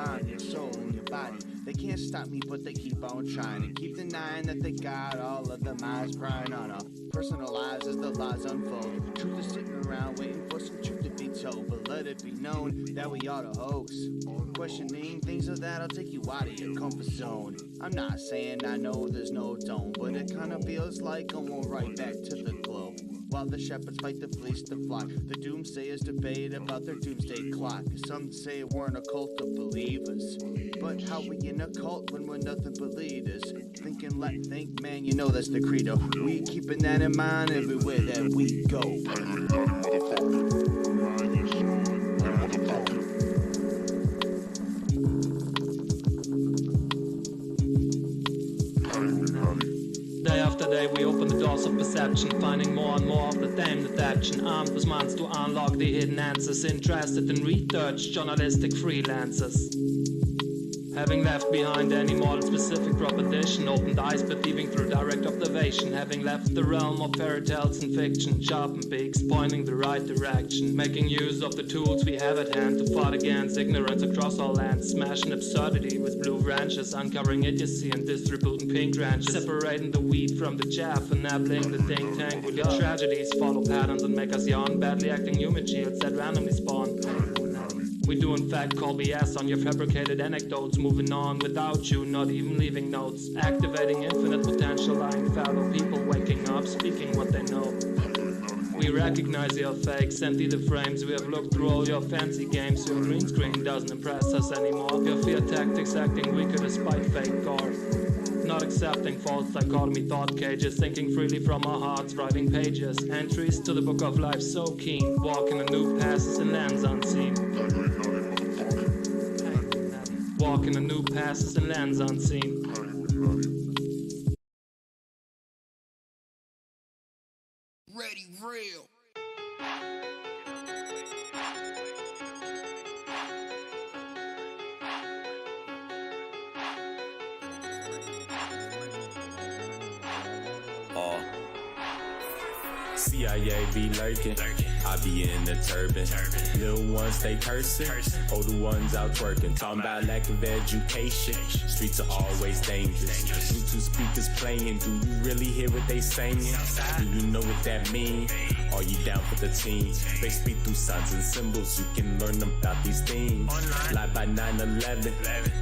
mind, your soul, and your body. They can't stop me, but they keep on trying and keep denying that they got all of the minds prying on our personal lives as the lies unfold. Truth is sitting around waiting for some truth to be told, but let it be known that we are the hosts. Questioning things of that'll take you out of your comfort zone. I'm not saying I know there's no tone, but it kinda feels like going right back to the globe. While the shepherds fight to fleece the flock, the doomsayers debate about their doomsday clock. Some say we're in a cult of believers, but how we in a cult when we're nothing but leaders? Think and let think, man, you know that's the credo. We keeping that in mind everywhere that we go. Day after day we open the doors of perception, finding more and more of the damned adaption, armed with minds to unlock the hidden answers, interested in research, journalistic freelancers. Having left behind any model-specific proposition, opened eyes believing through direct observation, having left the realm of fairy tales and fiction, sharpened beaks pointing the right direction, making use of the tools we have at hand to fight against ignorance across all lands, smashing absurdity with blue branches, uncovering idiocy and distributing pink branches, separating the wheat from the chaff, enabling the think tank with your tragedies, follow patterns and make us yawn, badly acting human shields that randomly spawn. We do in fact call BS on your fabricated anecdotes, moving on without you, not even leaving notes, activating infinite potential, lying fallow people waking up, speaking what they know. We recognize your fakes, empty the frames, we have looked through all your fancy games, your green screen doesn't impress us anymore, your fear tactics acting weaker despite fake gore. Not accepting false dichotomy thought cages, thinking freely from our hearts, writing pages, entries to the book of life so keen, walking a new passes and lands unseen. Walking a new passes and lands unseen. Ready, real. CIA be lurking, I be in the turban. Little ones stay cursing, older ones out twerking. Talking about lack of education, streets are always dangerous. Bluetooth speakers playing, do you really hear what they saying? Do you know what that mean? Are you down for the team? They speak through signs and symbols, you can learn about these things. Live by 9/11,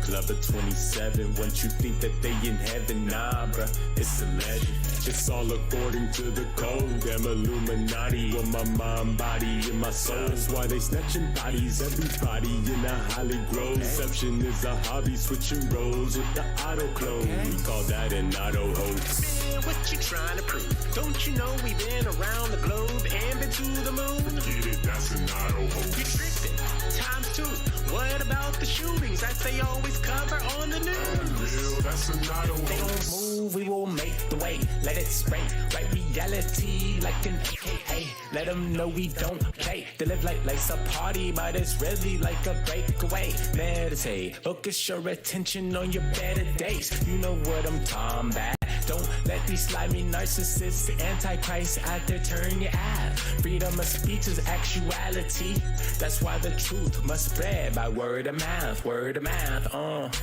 club of 27. Once you think that they in heaven, nah bruh, it's a legend. It's all according to the code. I'm Illuminati with my mind, body, and my soul. That's why they snatching bodies, everybody in a Holly Grove. Deception is a hobby, switching roles with the auto clone. We call that an auto hoax. Man, what you trying to prove? Don't you know we've been around the globe and been to the moon? Get it, that's an auto hoax. You tripping, times two. What about the shootings that they always cover on the news? Real, that's an auto hoax. They don't move, we will make the way. Let it spray, right reality like an AKA. Let them know we don't play. They live like life's a party, but it's really like a breakaway. Meditate, focus your attention on your better days. You know what I'm talking about. Don't let these slimy narcissists, antichrist out there turn you out. Freedom of speech is actuality. That's why the truth must spread by word of mouth, word of mouth.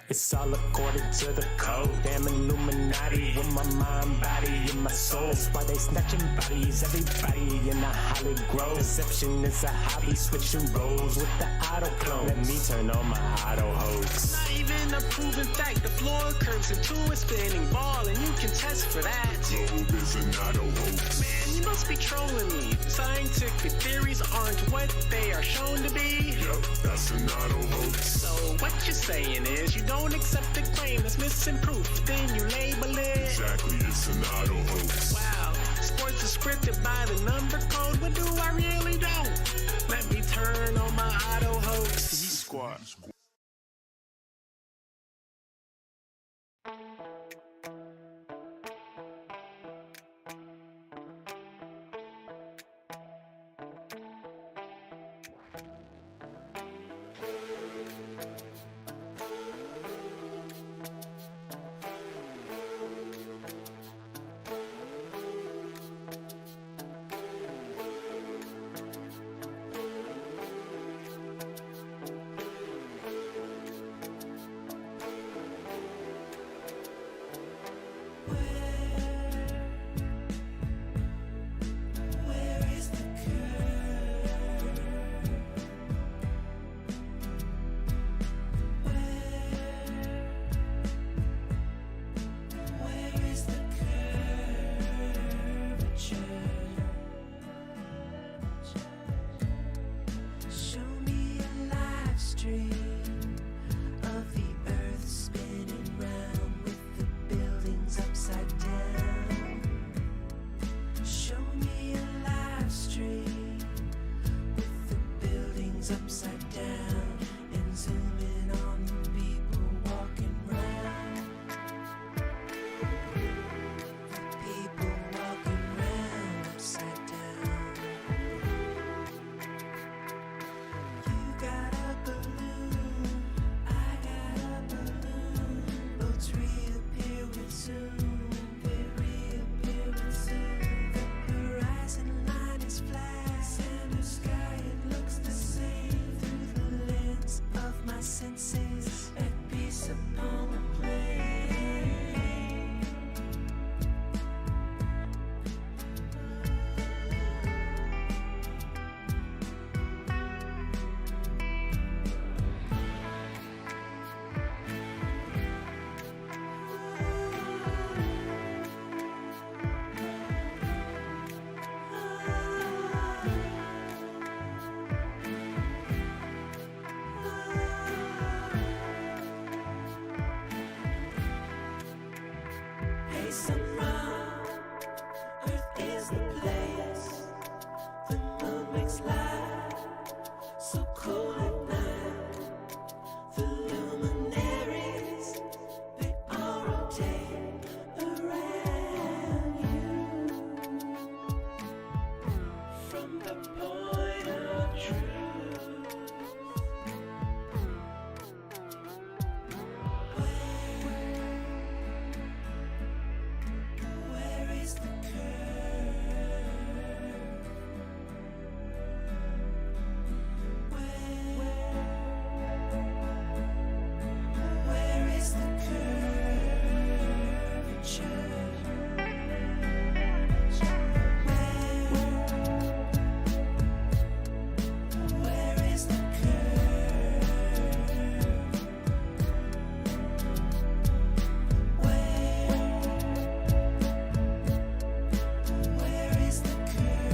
It's all according to the code. Damn Illuminati with my mind, body, and my soul. That's why they snatching bodies, everybody in a Holly Grove. Deception is a hobby, switching roles with the auto clone. Let me turn on my auto hoax. Not even a proven fact. The floor curves into a spinning ball, and you can test for that. Globe is an auto hoax. Man, you must be trolling me. Scientific theories aren't what they are shown to be. Yup, that's an auto hoax. So what you're saying is you don't accept the claim that's missing proof, then you label it. Exactly, it's an auto hoax. Wow, sports is scripted by the number code. What do I really don't? Let me turn on my auto hoax. Squad. senses at peace upon the plain. Pace around, Earth is the place. The moon makes light so cool at night. The luminaries, they all rotate around you. From the point of truth, where is the curve? Where is the curvature? Where is the curve? Where is the curvature?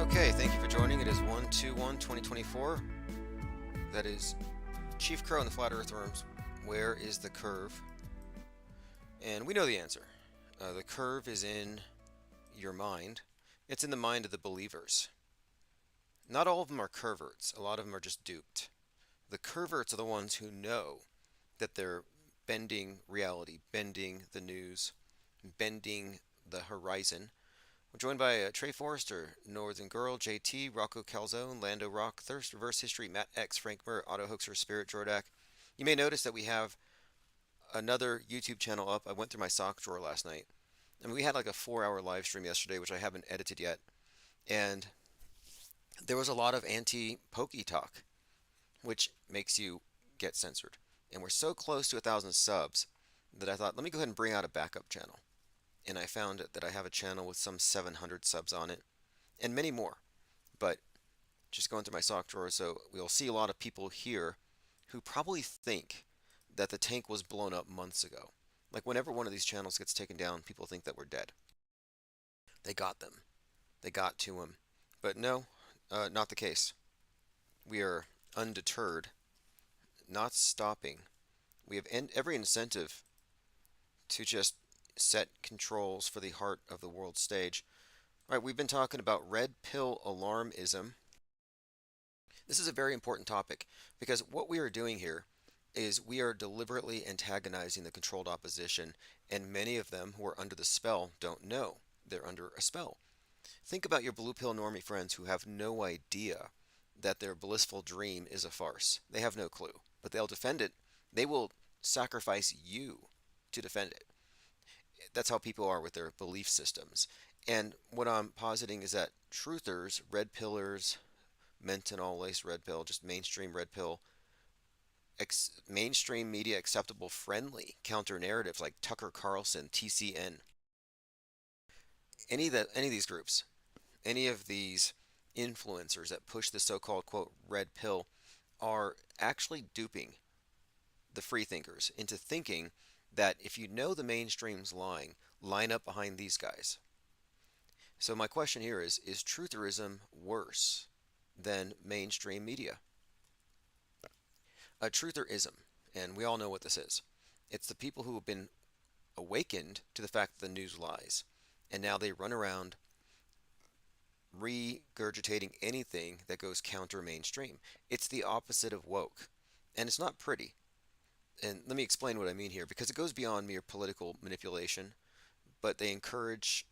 Okay, thank you for joining. It is 1/21/2024. That is Chief Crow and the Flat Earthworms. Where is the curve? And we know the answer. The curve is in your mind. It's in the mind of the believers. Not all of them are perverts. A lot of them are just duped. The perverts are the ones who know that they're bending reality, bending the news, bending the horizon. We're joined by Trey Forrester, Northern Girl, JT, Rocco Calzone, Lando Rock, Thirst, Reverse History, Matt X, Frank Murr, Auto Hoaxer, Spirit Jordak. You may notice that we have another YouTube channel up. I went through my sock drawer last night. I mean, we had like a 4-hour live stream yesterday, which I haven't edited yet. And there was a lot of anti-pokey talk, which makes you get censored. And we're so close to 1,000 subs that I thought, let me go ahead and bring out a backup channel. And I found that I have a channel with some 700 subs on it, and many more. But just going through my sock drawer, so we'll see a lot of people here who probably think that the tank was blown up months ago. Like whenever one of these channels gets taken down, people think that we're dead. They got them. They got to them. But no, not the case. We are undeterred, not stopping. We have every incentive to just set controls for the heart of the world stage. All right, we've been talking about red pill alarmism. This is a very important topic because what we are doing here is we are deliberately antagonizing the controlled opposition, and many of them who are under the spell don't know they're under a spell. Think about your blue pill normie friends who have no idea that their blissful dream is a farce. They have no clue, but they'll defend it. They will sacrifice you to defend it. That's how people are with their belief systems. And what I'm positing is that truthers, red pillars, menthol laced red pill, just mainstream red pill, mainstream media acceptable friendly counter narratives like Tucker Carlson, TCN, any of these groups, any of these influencers that push the so-called quote red pill are actually duping the free thinkers into thinking that if you know the mainstream's lying, line up behind these guys. So my question here is trutherism worse than mainstream media? A trutherism, and we all know what this is. It's the people who have been awakened to the fact that the news lies, and now they run around regurgitating anything that goes counter mainstream. It's the opposite of woke, and it's not pretty. And let me explain what I mean here, because it goes beyond mere political manipulation, but they encourage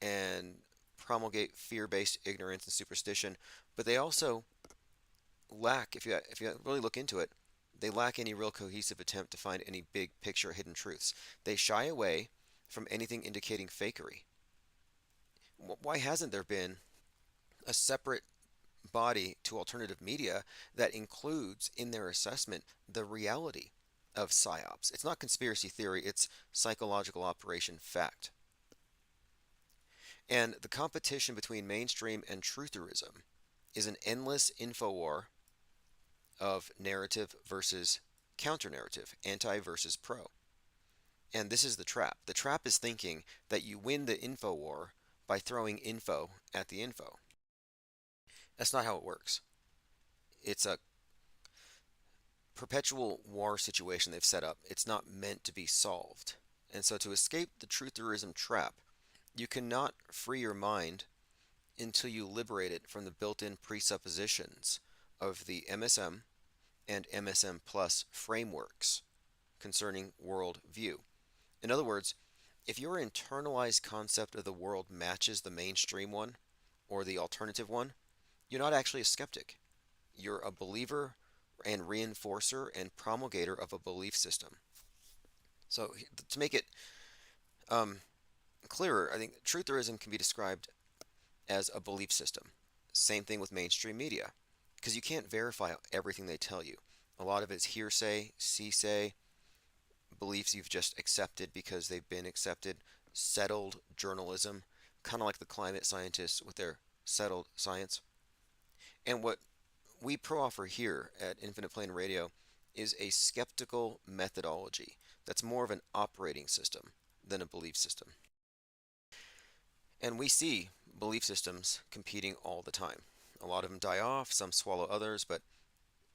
and promulgate fear-based ignorance and superstition, but they also lack, if you really look into it, they lack any real cohesive attempt to find any big picture hidden truths. They shy away from anything indicating fakery. Why hasn't there been a separate body to alternative media that includes in their assessment the reality of psyops? It's not conspiracy theory, it's psychological operation fact. And the competition between mainstream and trutherism is an endless info war of narrative versus counter narrative, anti versus pro. And this is the trap. The trap is thinking that you win the info war by throwing info at the info. That's not how it works. It's a perpetual war situation they've set up. It's not meant to be solved. And so to escape the trutherism trap, you cannot free your mind until you liberate it from the built-in presuppositions of the MSM and MSM Plus frameworks concerning world view. In other words, if your internalized concept of the world matches the mainstream one or the alternative one, you're not actually a skeptic. You're a believer and reinforcer and promulgator of a belief system. So to make it clearer, I think trutherism can be described as a belief system. Same thing with mainstream media, because you can't verify everything they tell you. A lot of it's hearsay, see-say, beliefs you've just accepted because they've been accepted, settled journalism, kind of like the climate scientists with their settled science. And what we pro-offer here at Infinite Plane Radio is a skeptical methodology that's more of an operating system than a belief system. And we see belief systems competing all the time. A lot of them die off, some swallow others, but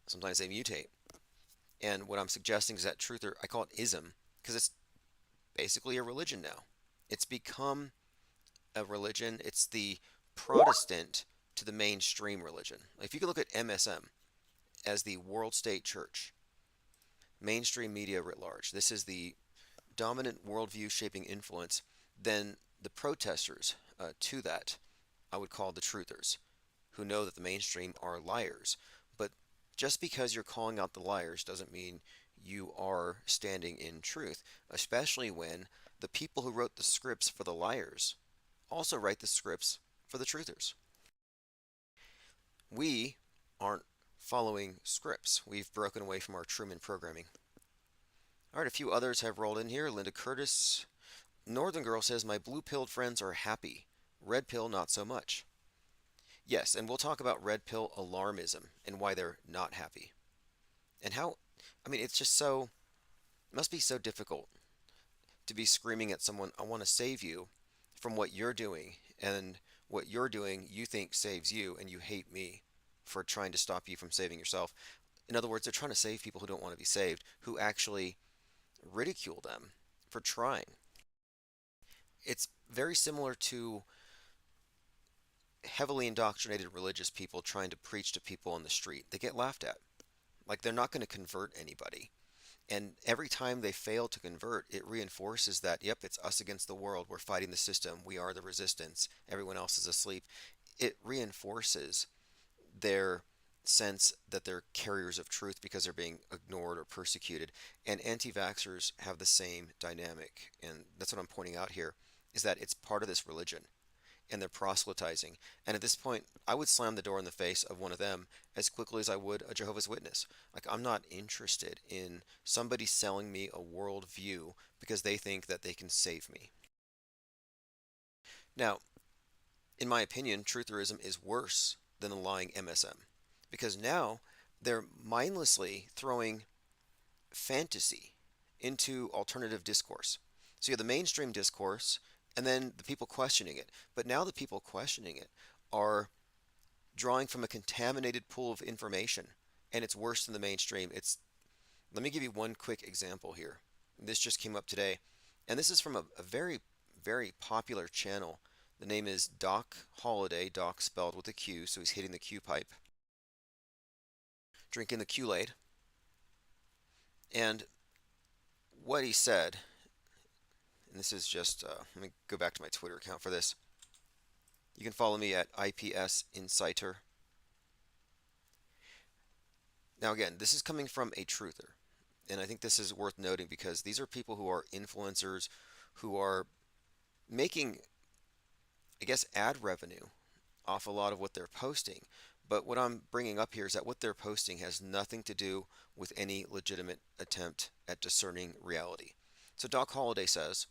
sometimes they mutate. And what I'm suggesting is that truther, I call it ism, because it's basically a religion now. It's become a religion. It's the Protestant to the mainstream religion. If you can look at MSM as the world state church, mainstream media writ large, this is the dominant worldview shaping influence, then the protesters to that I would call the truthers, who know that the mainstream are liars. But just because you're calling out the liars doesn't mean you are standing in truth, especially when the people who wrote the scripts for the liars also write the scripts for the truthers. We aren't following scripts. We've broken away from our Truman programming. All right, a few others have rolled in here. Linda Curtis. Northern Girl says, my blue-pilled friends are happy. Red pill, not so much. Yes, and we'll talk about red pill alarmism and why they're not happy. And how, it's just so, it must be so difficult to be screaming at someone, I want to save you from what you're doing, and what you're doing you think saves you, and you hate me for trying to stop you from saving yourself. In other words, they're trying to save people who don't want to be saved, who actually ridicule them for trying. It's very similar to heavily indoctrinated religious people trying to preach to people on the street. They get laughed at. Like they're not going to convert anybody. And every time they fail to convert, it reinforces that, yep, it's us against the world. We're fighting the system. We are the resistance. Everyone else is asleep. It reinforces their sense that they're carriers of truth because they're being ignored or persecuted. And anti-vaxxers have the same dynamic. And that's what I'm pointing out here, is that it's part of this religion. And they're proselytizing. And at this point, I would slam the door in the face of one of them as quickly as I would a Jehovah's Witness. Like, I'm not interested in somebody selling me a worldview because they think that they can save me. Now, in my opinion, trutherism is worse than the lying MSM. Because now they're mindlessly throwing fantasy into alternative discourse. So you have the mainstream discourse, and then the people questioning it. But now the people questioning it are drawing from a contaminated pool of information, and it's worse than the mainstream. Let me give you one quick example here. This just came up today, and this is from a very, very popular channel. The name is Doc Holiday, Doc spelled with a Q, so he's hitting the Q pipe, drinking the Kool-Aid. And what he said, and this is just, let me go back to my Twitter account for this. You can follow me at IPS Inciter. Now again, this is coming from a truther. And I think this is worth noting because these are people who are influencers, who are making I guess, ad revenue off a lot of what they're posting. But what I'm bringing up here is that what they're posting has nothing to do with any legitimate attempt at discerning reality. So Doc Holliday says,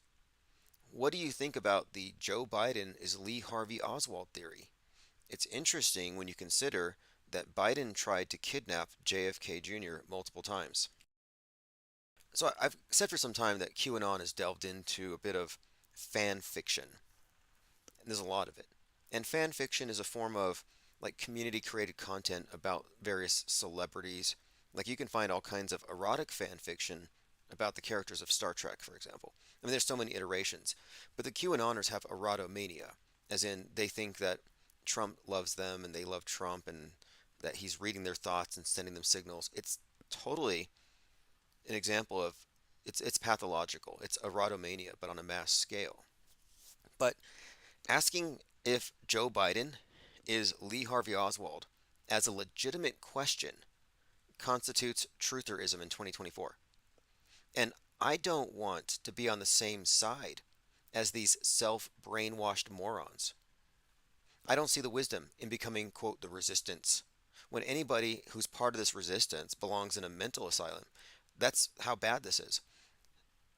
what do you think about the Joe Biden is Lee Harvey Oswald theory? It's interesting when you consider that Biden tried to kidnap JFK Jr. multiple times. So I've said for some time that QAnon has delved into a bit of fan fiction. And there's a lot of it. And fan fiction is a form of like community created content about various celebrities. Like you can find all kinds of erotic fan fiction about the characters of Star Trek, for example. I mean, there's so many iterations. But the QAnoners have erotomania, as in they think that Trump loves them and they love Trump and that he's reading their thoughts and sending them signals. It's totally an example of it's pathological. It's erotomania, but on a mass scale. But asking if Joe Biden is Lee Harvey Oswald as a legitimate question constitutes trutherism in 2024. And I don't want to be on the same side as these self-brainwashed morons. I don't see the wisdom in becoming, quote, the resistance, when anybody who's part of this resistance belongs in a mental asylum. That's how bad this is.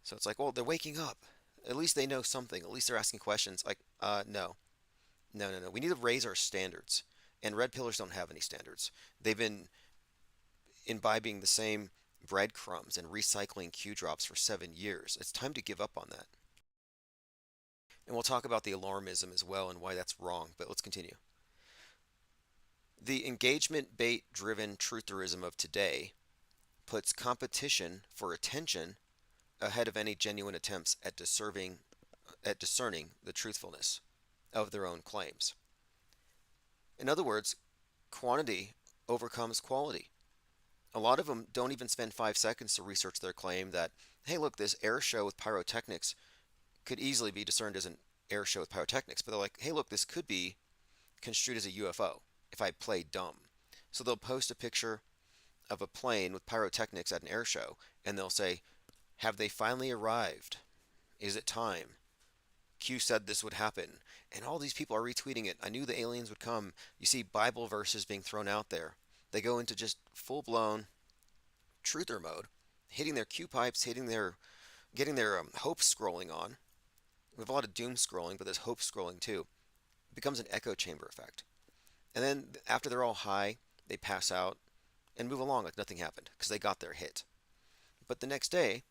So it's like, well, they're waking up. At least they know something. At least they're asking questions. Like, no. No. We need to raise our standards. And red pillars don't have any standards. They've been imbibing the same breadcrumbs and recycling Q drops for 7 years. It's time to give up on that. And we'll talk about the alarmism as well and why that's wrong, but let's continue. The engagement bait driven trutherism of today puts competition for attention ahead of any genuine attempts at discerning the truthfulness of their own claims. In other words, quantity overcomes quality. A lot of them don't even spend 5 seconds to research their claim that, hey, look, this air show with pyrotechnics could easily be discerned as an air show with pyrotechnics. But they're like, hey, look, this could be construed as a UFO if I play dumb. So they'll post a picture of a plane with pyrotechnics at an air show, and they'll say, have they finally arrived? Is it time? Q said this would happen. And all these people are retweeting it. I knew the aliens would come. You see Bible verses being thrown out there. They go into just full-blown truther mode, hitting their Q pipes, getting their hope scrolling on. We have a lot of doom scrolling, but there's hope scrolling too. It becomes an echo chamber effect. And then after they're all high, they pass out and move along like nothing happened because they got their hit. But the next day,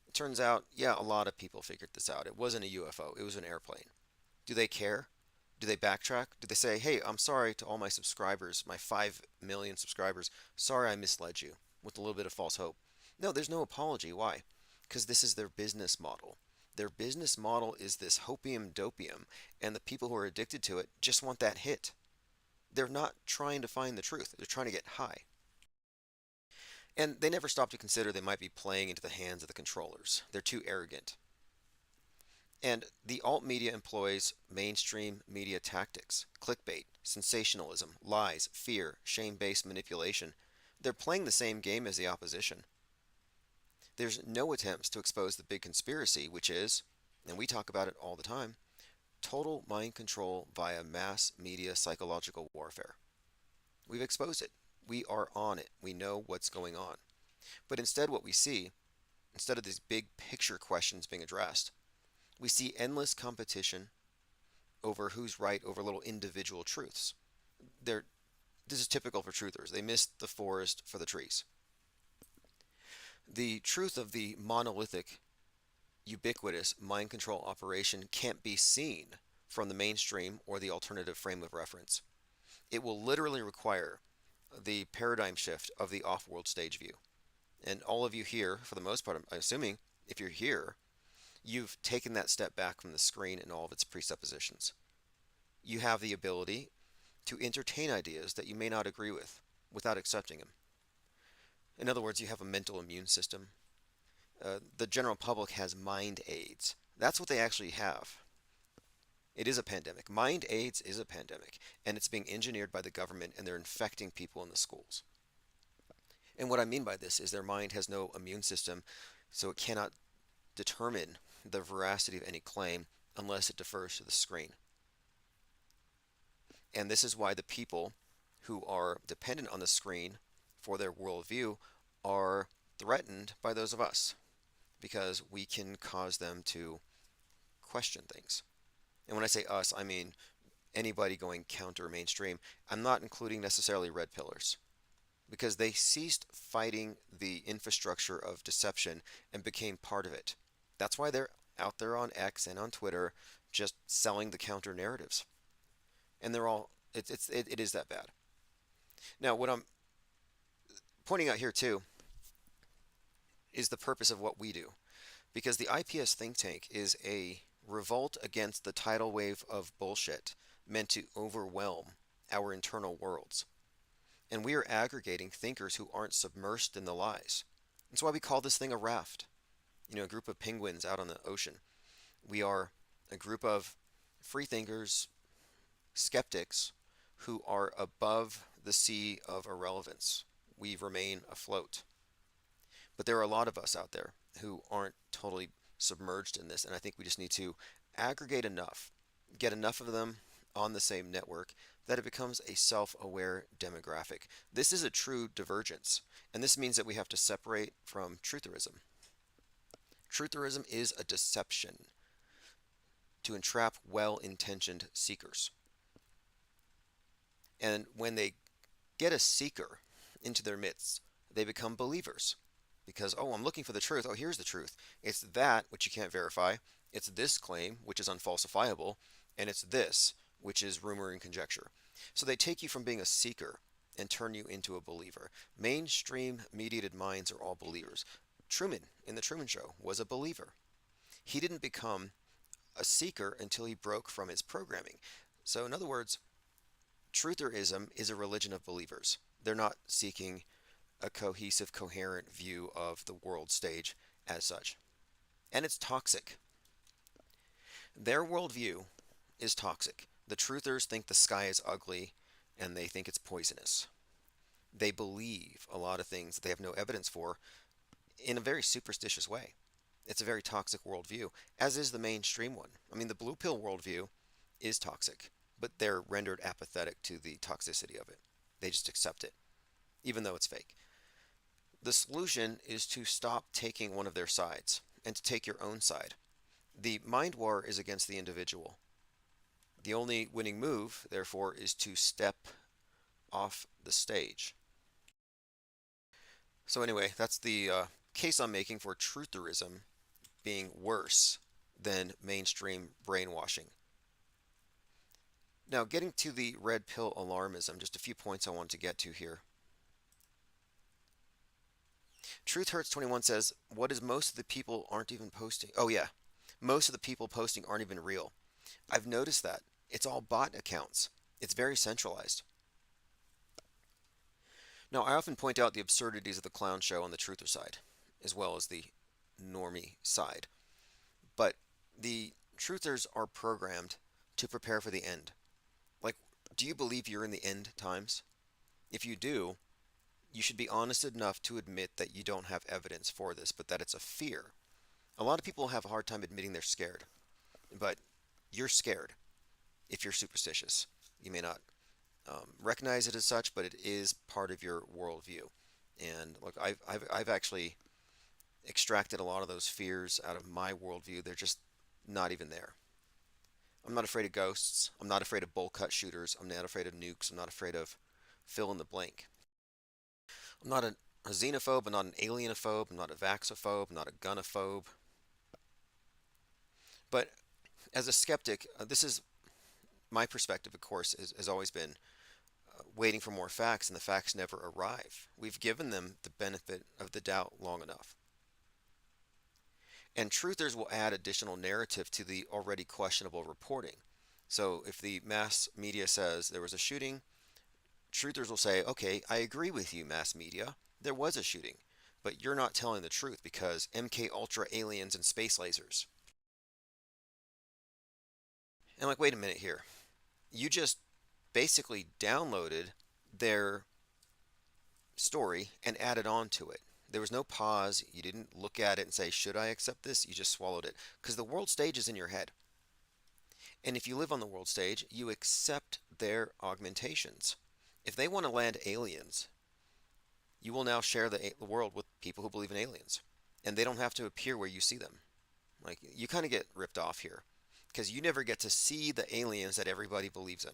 it turns out, yeah, a lot of people figured this out. It wasn't a UFO. It was an airplane. Do they care? Do they backtrack? Do they say, hey, I'm sorry to all my subscribers, my 5 million subscribers. Sorry I misled you with a little bit of false hope. No, there's no apology. Why? Because this is their business model. Their business model is this hopium dopium, and the people who are addicted to it just want that hit. They're not trying to find the truth. They're trying to get high. And they never stop to consider they might be playing into the hands of the controllers. They're too arrogant. And the alt media employs mainstream media tactics, clickbait, sensationalism, lies, fear, shame-based manipulation. They're playing the same game as the opposition. There's no attempts to expose the big conspiracy, which is, and we talk about it all the time, total mind control via mass media psychological warfare. We've exposed it. We are on it. We know what's going on. But instead what we see, instead of these big picture questions being addressed, we see endless competition over who's right over little individual truths. This is typical for truthers. They miss the forest for the trees. The truth of the monolithic, ubiquitous mind control operation can't be seen from the mainstream or the alternative frame of reference. It will literally require the paradigm shift of the off-world stage view. And all of you here, for the most part, I'm assuming, if you're here, you've taken that step back from the screen and all of its presuppositions. You have the ability to entertain ideas that you may not agree with without accepting them. In other words, you have a mental immune system. The general public has mind aids. That's what they actually have. It is a pandemic. Mind aids is a pandemic, and it's being engineered by the government, and they're infecting people in the schools. And what I mean by this is their mind has no immune system, so it cannot determine the veracity of any claim unless it defers to the screen. And this is why the people who are dependent on the screen for their worldview are threatened by those of us, because we can cause them to question things. And when I say us, I mean anybody going counter mainstream. I'm not including necessarily red pillars, because they ceased fighting the infrastructure of deception and became part of it. That's why they're out there on X and on Twitter just selling the counter narratives. And they're all, it is that bad. Now, what I'm pointing out here too is the purpose of what we do, because the IPS think tank is a revolt against the tidal wave of bullshit meant to overwhelm our internal worlds. And we are aggregating thinkers who aren't submersed in the lies. That's why we call this thing a raft. You know, a group of penguins out on the ocean. We are a group of free thinkers, skeptics, who are above the sea of irrelevance. We remain afloat. But there are a lot of us out there who aren't totally submerged in this, and I think we just need to aggregate enough, get enough of them on the same network, that it becomes a self-aware demographic. This is a true divergence, and this means that we have to separate from trutherism. Trutherism is a deception to entrap well-intentioned seekers. And when they get a seeker into their midst, they become believers. Because, oh, I'm looking for the truth. Oh, here's the truth. It's that which you can't verify. It's this claim, which is unfalsifiable. And it's this, which is rumor and conjecture. So they take you from being a seeker and turn you into a believer. Mainstream mediated minds are all believers. Truman, in The Truman Show, was a believer. He didn't become a seeker until he broke from his programming. So in other words, trutherism is a religion of believers. They're not seeking a cohesive, coherent view of the world stage as such. And it's toxic. Their worldview is toxic. The truthers think the sky is ugly and they think it's poisonous. They believe a lot of things that they have no evidence for in a very superstitious way. It's a very toxic worldview, as is the mainstream one. I mean, the blue pill worldview is toxic, but they're rendered apathetic to the toxicity of it. They just accept it, even though it's fake. The solution is to stop taking one of their sides and to take your own side. The mind war is against the individual. The only winning move, therefore, is to step off the stage. So anyway, that's the case I'm making for trutherism being worse than mainstream brainwashing. Now, getting to the red pill alarmism, just a few points I want to get to here. Truth Hurts 21 says, what is most of the people aren't even posting? Oh yeah, most of the people posting aren't even real. I've noticed that. It's all bot accounts. It's very centralized. Now, I often point out the absurdities of the clown show on the truther side, as well as the normie side. But the truthers are programmed to prepare for the end. Like, do you believe you're in the end times? If you do, you should be honest enough to admit that you don't have evidence for this, but that it's a fear. A lot of people have a hard time admitting they're scared, but you're scared if you're superstitious. You may not recognize it as such, but it is part of your worldview. And look, I've actually extracted a lot of those fears out of my worldview. They're just not even there. I'm not afraid of ghosts. I'm not afraid of bowl cut shooters. I'm not afraid of nukes. I'm not afraid of fill in the blank. I'm not a xenophobe. I'm not an alienophobe. I'm not a vaxophobe. I'm not a gunophobe. But as a skeptic, this is my perspective, of course, has always been waiting for more facts, and the facts never arrive. We've given them the benefit of the doubt long enough. And truthers will add additional narrative to the already questionable reporting. So if the mass media says there was a shooting, truthers will say, okay, I agree with you, mass media. There was a shooting, but you're not telling the truth because MK Ultra aliens and space lasers. And like, wait a minute here. You just basically downloaded their story and added on to it. There was no pause. You didn't look at it and say, should I accept this? You just swallowed it. Because the world stage is in your head. And if you live on the world stage, you accept their augmentations. If they want to land aliens, you will now share the world with people who believe in aliens, and they don't have to appear where you see them. Like, you kind of get ripped off here because you never get to see the aliens that everybody believes in.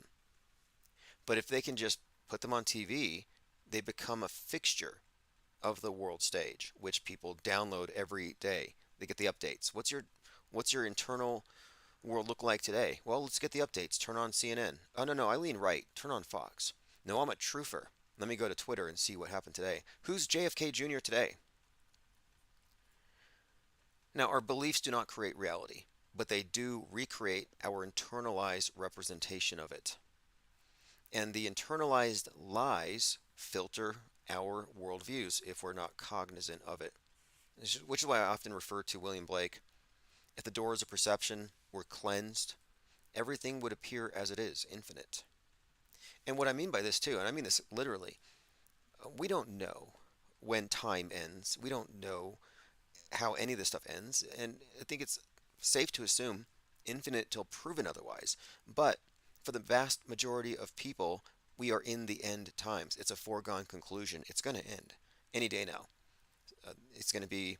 But if they can just put them on TV, they become a fixture of the world stage, which people download every day. They get the updates. What's your internal world look like today? Well, let's get the updates. Turn on CNN. Oh, no, I lean right. Turn on Fox. No, I'm a truther. Let me go to Twitter and see what happened today. Who's JFK Jr. today? Now, our beliefs do not create reality, but they do recreate our internalized representation of it. And the internalized lies filter our worldviews if we're not cognizant of it. Which is why I often refer to William Blake. If the doors of perception were cleansed, everything would appear as it is, infinite. And what I mean by this too, and I mean this literally, we don't know when time ends. We don't know how any of this stuff ends. And I think it's safe to assume infinite till proven otherwise. But for the vast majority of people, we are in the end times. It's a foregone conclusion. It's going to end any day now. It's going to be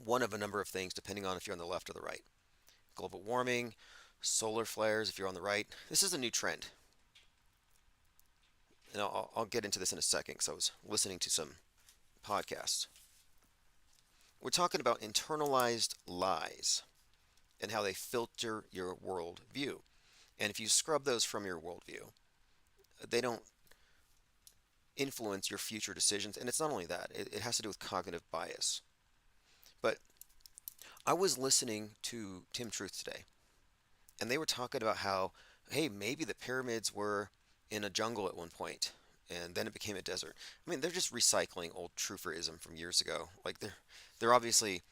one of a number of things depending on if you're on the left or the right. Global warming, solar flares if you're on the right. This is a new trend. And I'll get into this in a second because I was listening to some podcasts. We're talking about internalized lies and how they filter your worldview. And if you scrub those from your worldview, they don't influence your future decisions. And it's not only that, it has to do with cognitive bias. But I was listening to Tim Truth today, and they were talking about how, hey, maybe the pyramids were in a jungle at one point, and then it became a desert. I mean, they're just recycling old truthism from years ago. Like, they're obviously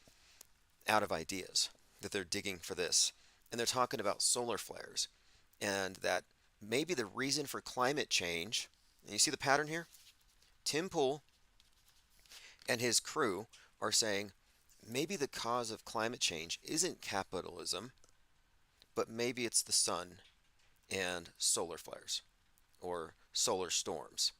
out of ideas that they're digging for this. And they're talking about solar flares, and that maybe the reason for climate change, and you see the pattern here? Tim Pool and his crew are saying maybe the cause of climate change isn't capitalism, but maybe it's the sun and solar flares or solar storms.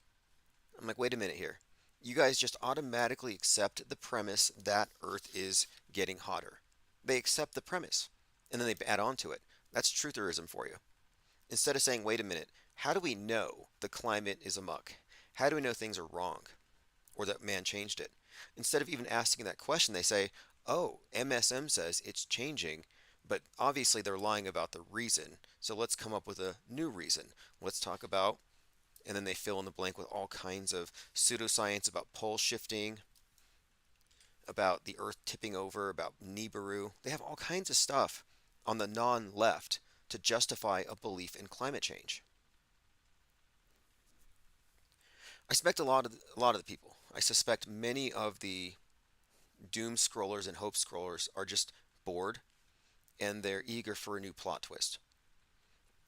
I'm like, wait a minute here. You guys just automatically accept the premise that Earth is getting hotter. They accept the premise, and then they add on to it. That's trutherism for you. Instead of saying, wait a minute, how do we know the climate is amuck? How do we know things are wrong? Or that man changed it? Instead of even asking that question, they say, oh, MSM says it's changing, but obviously they're lying about the reason. So let's come up with a new reason. Let's talk about, and then they fill in the blank with all kinds of pseudoscience about pole shifting, about the earth tipping over, about Nibiru. They have all kinds of stuff on the non-left to justify a belief in climate change. I suspect a lot of the people. I suspect many of the doom scrollers and hope scrollers are just bored, and they're eager for a new plot twist.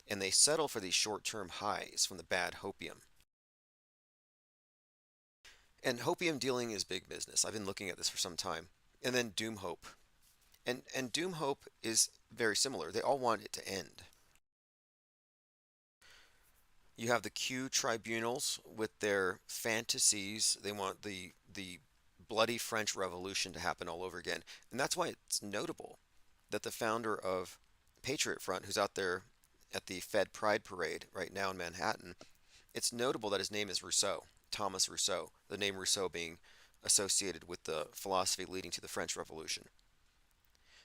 And they settle for these short-term highs from the bad hopium. And hopium dealing is big business. I've been looking at this for some time. And then doom hope. And doom hope is very similar. They all want it to end. You have the Q tribunals with their fantasies. They want the bloody French Revolution to happen all over again. And that's why it's notable that the founder of Patriot Front, who's out there at the Fed Pride Parade right now in Manhattan, it's notable that his name is Rousseau, Thomas Rousseau, the name Rousseau being associated with the philosophy leading to the French Revolution.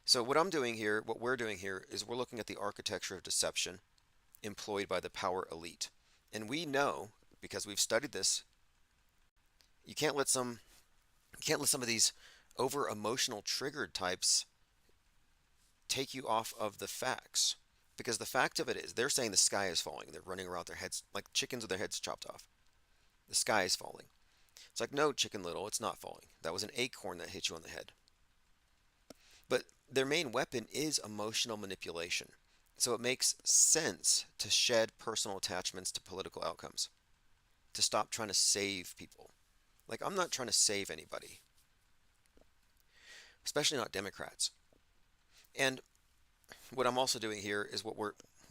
So what we're doing here is we're looking at the architecture of deception employed by the power elite. And we know, because we've studied this, you can't let some of these over emotional triggered types take you off of the facts. Because the fact of it is, they're saying the sky is falling. They're running around with their heads like chickens with their heads chopped off. The sky is falling. It's like, no, Chicken Little, it's not falling. That was an acorn that hit you on the head. But their main weapon is emotional manipulation. So it makes sense to shed personal attachments to political outcomes. To stop trying to save people. Like, I'm not trying to save anybody. Especially not Democrats. And what I'm also doing here is what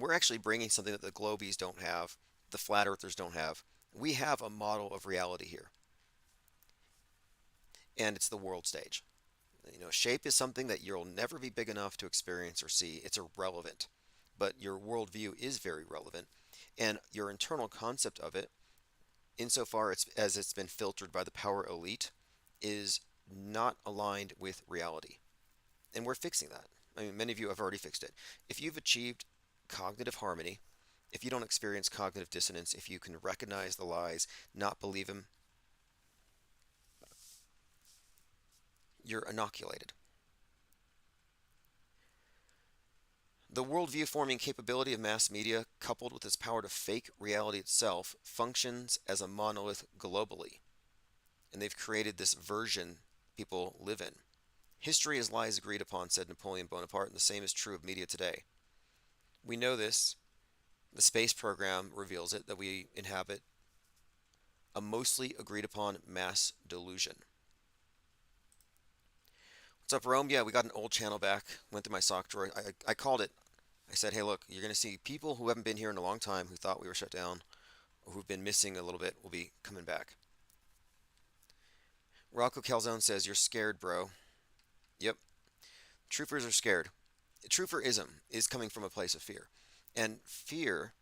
We're actually bringing something that the Globies don't have, the Flat Earthers don't have. We have a model of reality here, and it's the world stage. Shape is something that you'll never be big enough to experience or see. It's irrelevant, but your worldview is very relevant, and your internal concept of it, insofar as it's been filtered by the power elite, is not aligned with reality. And we're fixing that. I mean, many of you have already fixed it. If you've achieved cognitive harmony, if you don't experience cognitive dissonance, if you can recognize the lies, not believe them, you're inoculated. The worldview forming capability of mass media, coupled with its power to fake reality itself, functions as a monolith globally. And they've created this version people live in. History is lies agreed upon, said Napoleon Bonaparte, and the same is true of media today. We know this. The space program reveals it, that we inhabit a mostly agreed upon mass delusion. What's up, Rome? Yeah, we got an old channel back. Went through my sock drawer. I called it. I said, hey, look, you're going to see people who haven't been here in a long time, who thought we were shut down, or who've been missing a little bit, will be coming back. Rocco Calzone says, you're scared, bro. Yep. Troopers are scared. Trooperism is coming from a place of fear. And fear,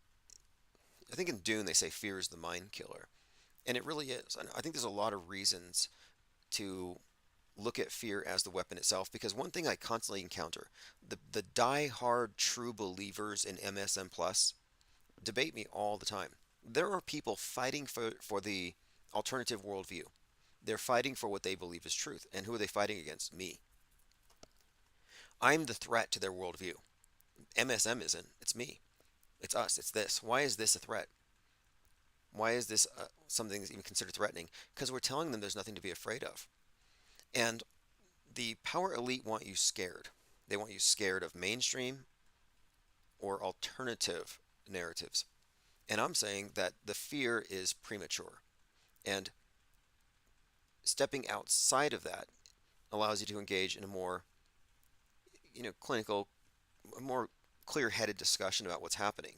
I think in Dune they say fear is the mind killer. And it really is. I think there's a lot of reasons to look at fear as the weapon itself, because one thing I constantly encounter, the die-hard true believers in MSM Plus debate me all the time. There are people fighting for the alternative worldview. They're fighting for what they believe is truth. And who are they fighting against? Me. I'm the threat to their worldview. MSM isn't. It's me. It's us. It's this. Why is this a threat? Why is this something that's even considered threatening? Because we're telling them there's nothing to be afraid of. And the power elite want you scared. They want you scared of mainstream or alternative narratives. And I'm saying that the fear is premature. And stepping outside of that allows you to engage in a more, clinical, a more clear-headed discussion about what's happening.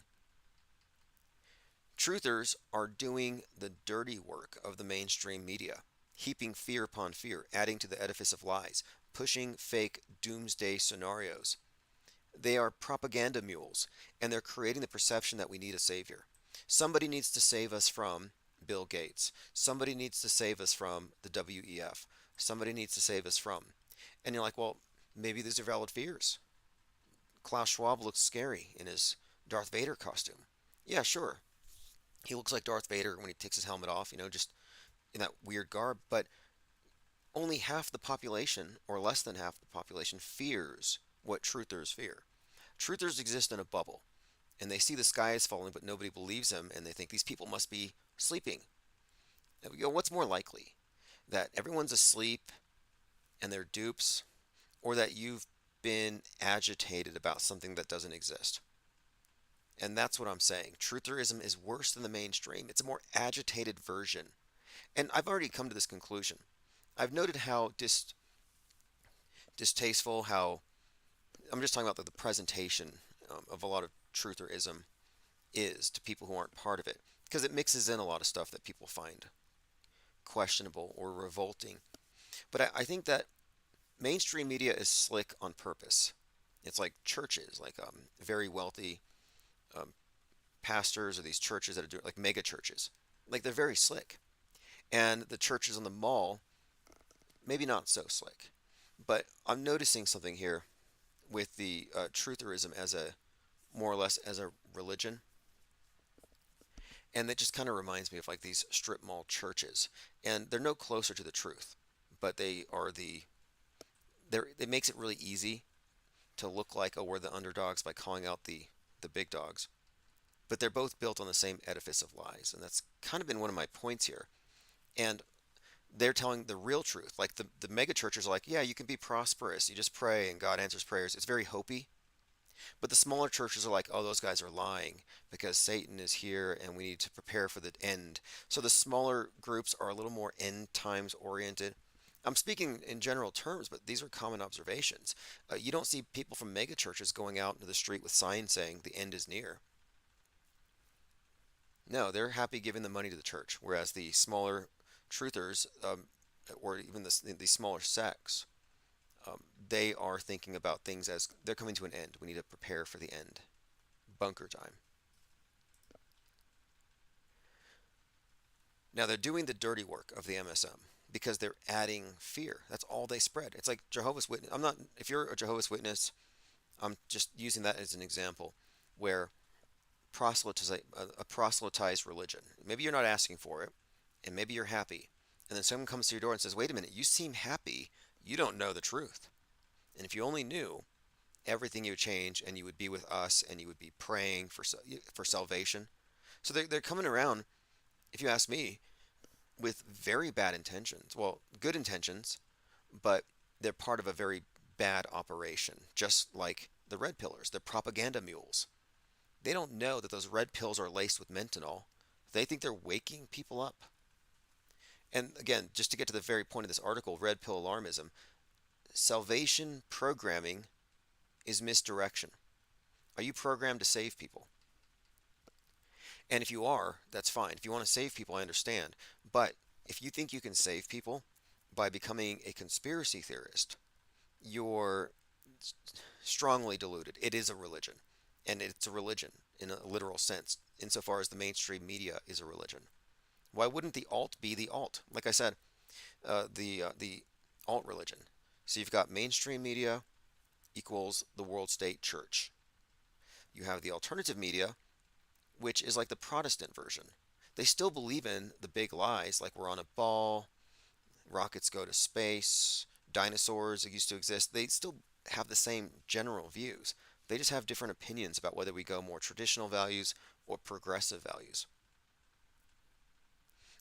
Truthers are doing the dirty work of the mainstream media, heaping fear upon fear, adding to the edifice of lies, pushing fake doomsday scenarios. They are propaganda mules, and they're creating the perception that we need a savior. Somebody needs to save us from Bill Gates. Somebody needs to save us from the WEF. Somebody needs to save us from. And you're like, well, maybe these are valid fears. Klaus Schwab looks scary in his Darth Vader costume. Yeah, sure. He looks like Darth Vader when he takes his helmet off, just in that weird garb. But only half the population, or less than half the population, fears what truthers fear. Truthers exist in a bubble, and they see the sky is falling, but nobody believes them, and they think these people must be sleeping. And we go, what's more likely? That everyone's asleep and they're dupes, or that you've been agitated about something that doesn't exist? And that's what I'm saying. Trutherism is worse than the mainstream. It's a more agitated version. And I've already come to this conclusion. I've noted how distasteful, I'm just talking about the presentation of a lot of trutherism is to people who aren't part of it, because it mixes in a lot of stuff that people find questionable or revolting. But I think that mainstream media is slick on purpose. It's like churches, like very wealthy pastors, or these churches that are doing, like mega churches. Like, they're very slick. And the churches on the mall, maybe not so slick. But I'm noticing something here with the trutherism as a, more or less as a religion. And that just kind of reminds me of like these strip mall churches. And they're no closer to the truth, but they are it makes it really easy to look like, oh, we're the underdogs, by calling out the big dogs. But they're both built on the same edifice of lies. And that's kind of been one of my points here. And they're telling the real truth. Like the mega churches are like, yeah, you can be prosperous. You just pray and God answers prayers. It's very hopey. But the smaller churches are like, oh, those guys are lying because Satan is here and we need to prepare for the end. So the smaller groups are a little more end times oriented. I'm speaking in general terms, but these are common observations. You don't see people from mega churches going out into the street with signs saying the end is near. No, they're happy giving the money to the church, whereas the smaller truthers, or even the smaller sects, they are thinking about things as they're coming to an end. We need to prepare for the end. Bunker time. Now they're doing the dirty work of the MSM because they're adding fear. That's all they spread. It's like Jehovah's Witness. If you're a Jehovah's Witness, I'm just using that as an example where a proselytized religion. Maybe you're not asking for it, and maybe you're happy. And then someone comes to your door and says, wait a minute, you seem happy. You don't know the truth. And if you only knew, everything you would change, and you would be with us, and you would be praying for salvation. So they're coming around, if you ask me, with very bad intentions. Well, good intentions, but they're part of a very bad operation, just like the red pillars. They're propaganda mules. They don't know that those red pills are laced with menthol. They think they're waking people up. And again, just to get to the very point of this article, red pill alarmism, salvation programming is misdirection. Are you programmed to save people? And if you are, that's fine. If you want to save people, I understand. But if you think you can save people by becoming a conspiracy theorist, you're strongly deluded. It is a religion. And it's a religion in a literal sense, insofar as the mainstream media is a religion. Why wouldn't the alt be the alt? Like I said, the alt religion. So you've got mainstream media equals the world state church. You have the alternative media, which is like the Protestant version. They still believe in the big lies, like we're on a ball, rockets go to space, dinosaurs used to exist. They still have the same general views. They just have different opinions about whether we go more traditional values or progressive values.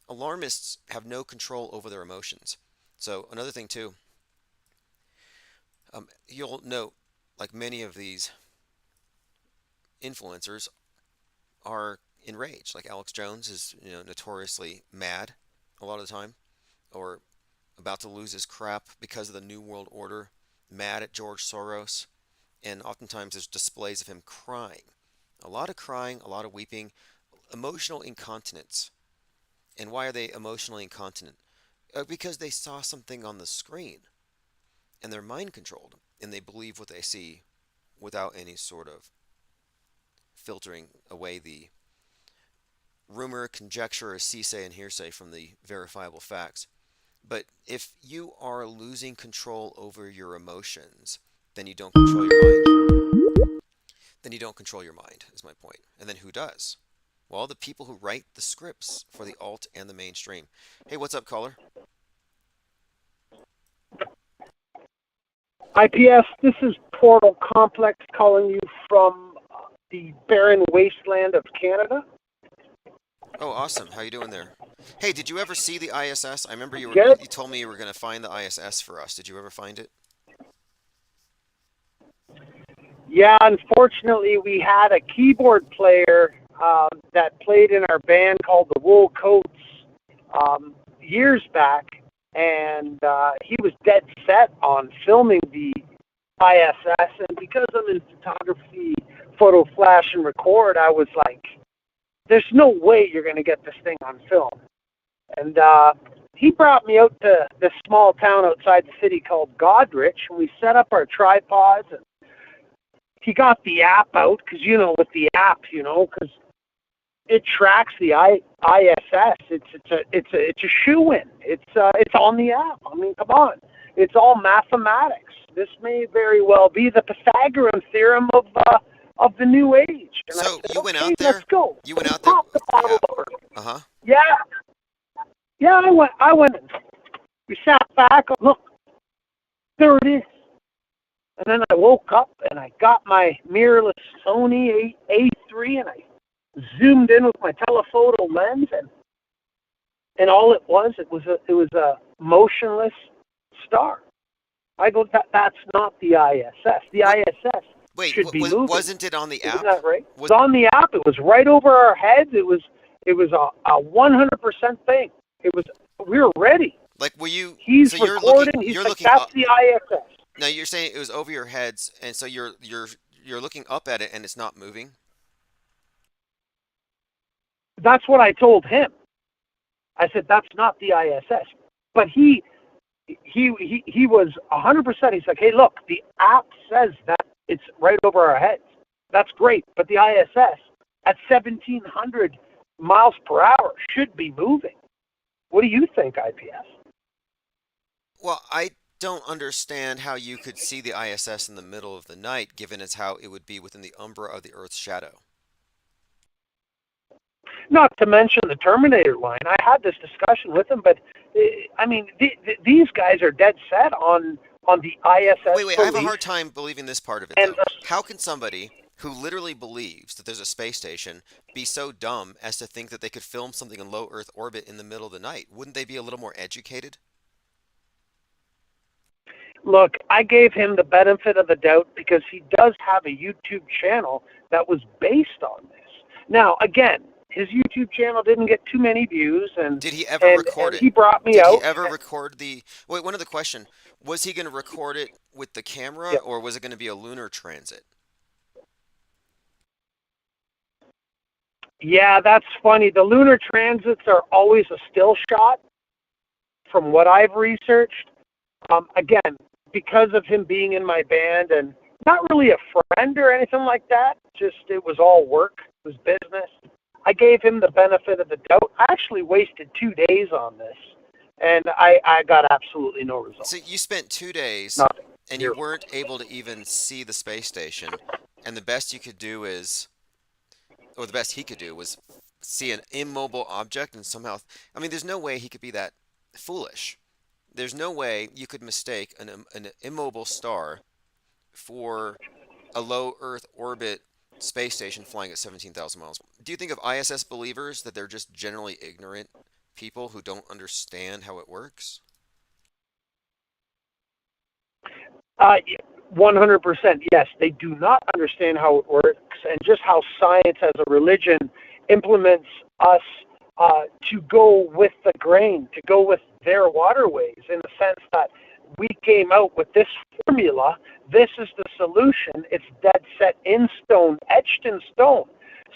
Alarmists have no control over their emotions. So another thing too, you'll note, like many of these influencers are enraged. Like Alex Jones is, notoriously mad a lot of the time, or about to lose his crap because of the New World Order, mad at George Soros, and oftentimes there's displays of him crying. A lot of crying, a lot of weeping, emotional incontinence. And why are they emotionally incontinent? Because they saw something on the screen, and they're mind controlled, and they believe what they see without any sort of filtering away the rumor, conjecture, or say and hearsay from the verifiable facts. But if you are losing control over your emotions, then you don't control your mind. Then you don't control your mind, is my point. And then who does? Well, the people who write the scripts for the alt and the mainstream. Hey, what's up, caller? IPS, this is Portal Complex calling you from the barren wasteland of Canada. Oh, awesome. How you doing there? Hey, did you ever see the ISS? I remember you told me you were going to find the ISS for us. Did you ever find it? Yeah, unfortunately, we had a keyboard player that played in our band called the Wool Coats years back, and he was dead set on filming the ISS, and because I'm in photography, photo, flash, and record, I was like, there's no way you're going to get this thing on film. And he brought me out to this small town outside the city called Goderich, and we set up our tripods, and he got the app out, because, with the app, because it tracks the ISS. It's a shoe-in. It's on the app. I mean, come on. It's all mathematics. This may very well be the Pythagorean theorem of the new age. And so said, you went out there? Let's go. You went out there? Pop the bottle over. Uh-huh. Yeah. Yeah, I went. We sat back. Look, there it is. And then I woke up and I got my mirrorless Sony A3 and I zoomed in with my telephoto lens, and all it was a motionless star. I go, that's not the ISS. The ISS should be moving. Wasn't it on the app? Isn't that right? It was on the app. It was right over our heads. It was a 100% thing. We were ready. Like, were you? He's So you're recording. looking. He's You're like, looking that's up. the ISS. Now you're saying it was over your heads, and so you're looking up at it, and it's not moving. That's what I told him. I said, that's not the ISS. But he was 100%. He's like, hey, look, the app says that it's right over our heads. That's great. But the ISS at 1,700 miles per hour should be moving. What do you think, IPS? Well, I don't understand how you could see the ISS in the middle of the night, given as how it would be within the umbra of the Earth's shadow. Not to mention the Terminator line. I had this discussion with him, but I mean, these guys are dead set on the ISS. Wait, I have a hard time believing this part of it, though. How can somebody who literally believes that there's a space station be so dumb as to think that they could film something in low Earth orbit in the middle of the night? Wouldn't they be a little more educated? Look, I gave him the benefit of the doubt because he does have a YouTube channel that was based on this. Now, again, his YouTube channel didn't get too many views, and did he ever record it? He brought me out. Did he ever record the? Wait, one other question: was he going to record it with the camera, or was it going to be a lunar transit? Yeah, that's funny. The lunar transits are always a still shot, from what I've researched. Again, because of him being in my band and not really a friend or anything like that, just it was all work, it was business. I gave him the benefit of the doubt. I actually wasted 2 days on this, and I got absolutely no results. So you spent 2 days, Nothing. and you weren't able to even see the space station, and the best you could do is, or the best he could do was see an immobile object and somehow, I mean, there's no way he could be that foolish. There's no way you could mistake an immobile star for a low Earth orbit space station flying at 17,000 miles. Do you think of ISS believers that they're just generally ignorant people who don't understand how it works? 100%, yes. They do not understand how it works and just how science as a religion implements us to go with the grain, to go with their waterways, in the sense that we came out with this formula. This is the solution. It's dead set in stone, etched in stone.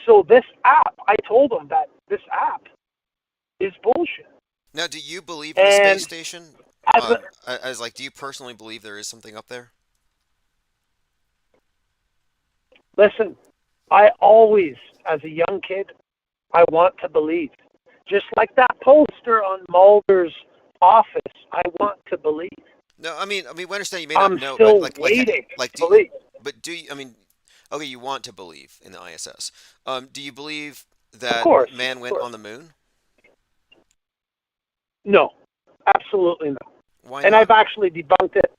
So this app, I told them that this app is bullshit. Now, do you believe in the space station? Do you personally believe there is something up there? Listen, I always, as a young kid, I want to believe. Just like that poster on Mulder's office, I want to believe. No, I mean, we understand you may not know, still but waiting like, to believe. But do you? I mean, okay, you want to believe in the ISS. Do you believe that man went on the moon? No, absolutely no. Why and not? I've actually debunked it.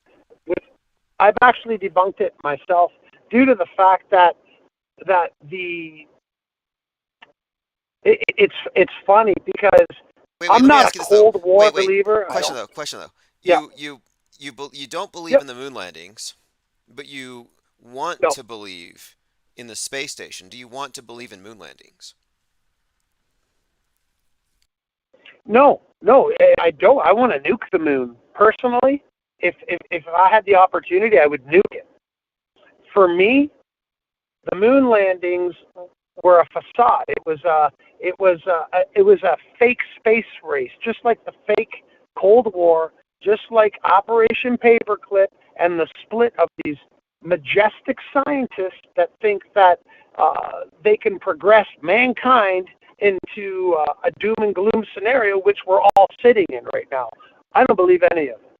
I've actually debunked it myself due to the fact that it's funny because I'm not a Cold War believer. Question though. Yeah. You don't believe in the moon landings, but you want to believe in the space station. Do you want to believe in moon landings? No, I don't. I want to nuke the moon. Personally, if I had the opportunity, I would nuke it. For me, the moon landings were a facade. It was a fake space race, just like the fake Cold War, just like Operation Paperclip, and the split of these majestic scientists that think that they can progress mankind into a doom and gloom scenario, which we're all sitting in right now. I don't believe any of it.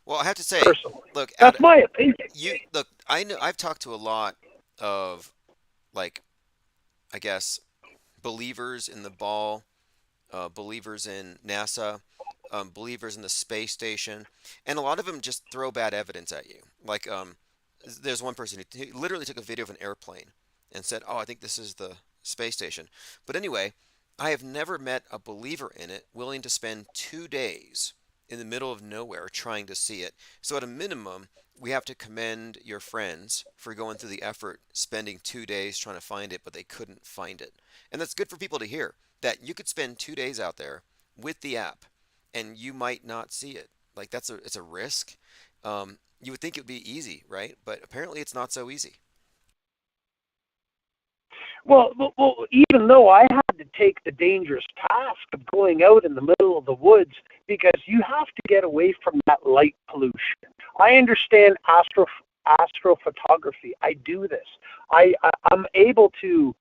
Well, I have to say, personally, look, that's my opinion. I know I've talked to a lot of, like, I guess, believers in the ball, believers in NASA, believers in the space station, and a lot of them just throw bad evidence at you. Like, there's one person who literally took a video of an airplane and said, "Oh, I think this is the space station." But anyway, I have never met a believer in it willing to spend 2 days in the middle of nowhere trying to see it. So at a minimum, we have to commend your friends for going through the effort, spending 2 days trying to find it, but they couldn't find it. And that's good for people to hear, that you could spend 2 days out there with the app and you might not see it. Like it's a risk. You would think it would be easy, right? But apparently it's not so easy. Well, even though I had to take the dangerous task of going out in the middle of the woods because you have to get away from that light pollution. I understand astrophotography. I do this. I'm able to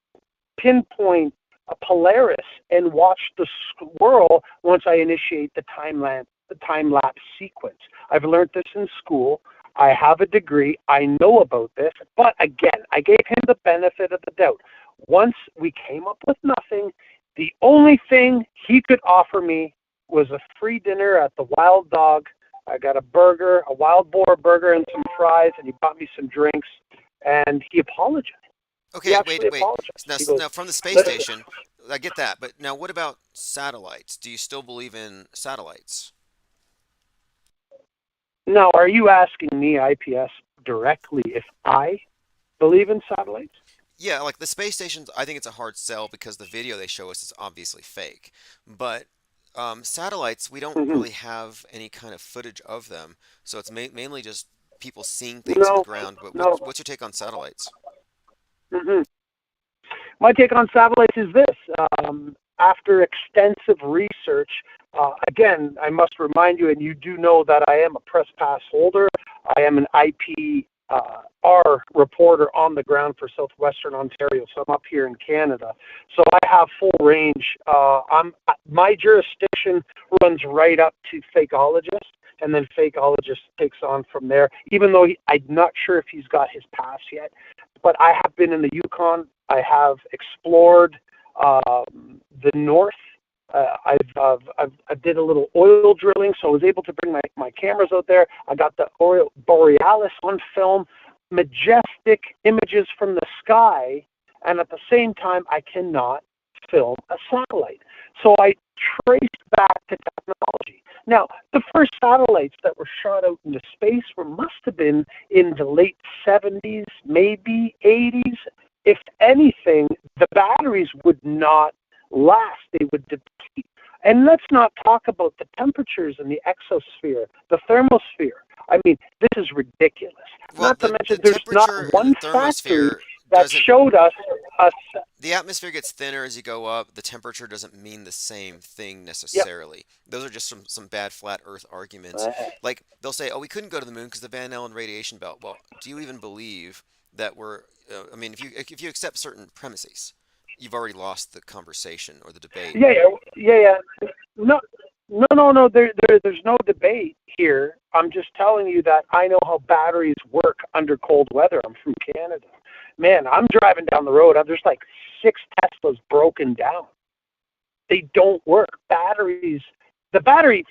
pinpoint a Polaris and watch the squirrel once I initiate the time lapse sequence. I've learned this in school. I have a degree. I know about this. But again, I gave him the benefit of the doubt. Once we came up with nothing, the only thing he could offer me was a free dinner at the Wild Dog. I got a burger, a wild boar burger and some fries, and he bought me some drinks, and he apologized. Okay, wait. Apologized. Now, from the space station, I get that, but now what about satellites? Do you still believe in satellites? Now, are you asking me, IPS, directly if I believe in satellites? Yeah, like the space stations, I think it's a hard sell because the video they show us is obviously fake. But satellites, we don't really have any kind of footage of them, so it's mainly just people seeing things on the ground. But what's your take on satellites? My take on satellites is this. After extensive research, again, I must remind you, and you do know that I am a press pass holder. I am an IPR reporter on the ground for Southwestern Ontario, so I'm up here in Canada. So I have full range. My jurisdiction runs right up to fakeologist, and then fakeologist takes on from there, even though I'm not sure if he's got his pass yet. But I have been in the Yukon. I have explored the north. I did a little oil drilling, so I was able to bring my cameras out there. I got the Aurora Borealis on film, majestic images from the sky, and at the same time, I cannot film a satellite. So I traced back to technology. Now, the first satellites that were shot out into space must have been in the late 70s, maybe 80s. If anything, the batteries would not last. They would deplete. And let's not talk about the temperatures in the exosphere, the thermosphere. I mean, this is ridiculous. Well, not to mention there's not one factory that showed us the atmosphere gets thinner as you go up. The temperature doesn't mean the same thing necessarily. Yep. Those are just some bad flat Earth arguments. Like they'll say, "Oh, we couldn't go to the moon because the Van Allen radiation belt." Well, do you even believe that we're? I mean, if you accept certain premises, you've already lost the conversation or the debate. Yeah. No. There's no debate here. I'm just telling you that I know how batteries work under cold weather. I'm from Canada. Man, I'm driving down the road. There's like 6 Teslas broken down. They don't work.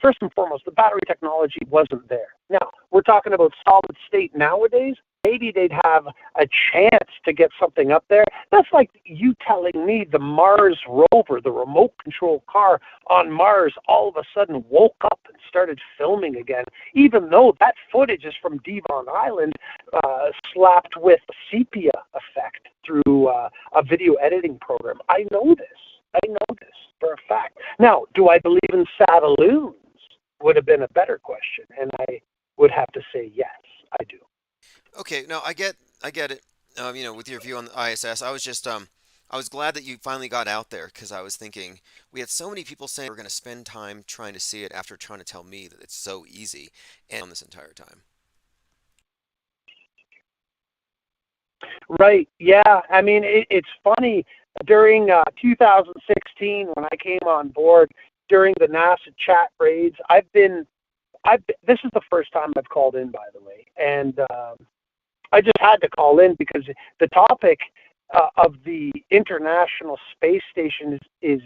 First and foremost, the battery technology wasn't there. Now, we're talking about solid state nowadays. Maybe they'd have a chance to get something up there. That's like you telling me the Mars rover, the remote control car on Mars, all of a sudden woke up and started filming again, even though that footage is from Devon Island, slapped with sepia effect through a video editing program. I know this for a fact. Now, do I believe in satelloons? Would have been a better question, and I would have to say yes, I do. Okay, no, I get it. With your view on the ISS, I was just I was glad that you finally got out there because I was thinking we had so many people saying we're going to spend time trying to see it after trying to tell me that it's so easy, and on this entire time. Right. Yeah. I mean, it's funny. During 2016, when I came on board during the NASA chat raids, this is the first time I've called in, by the way, and I just had to call in because the topic of the International Space Station is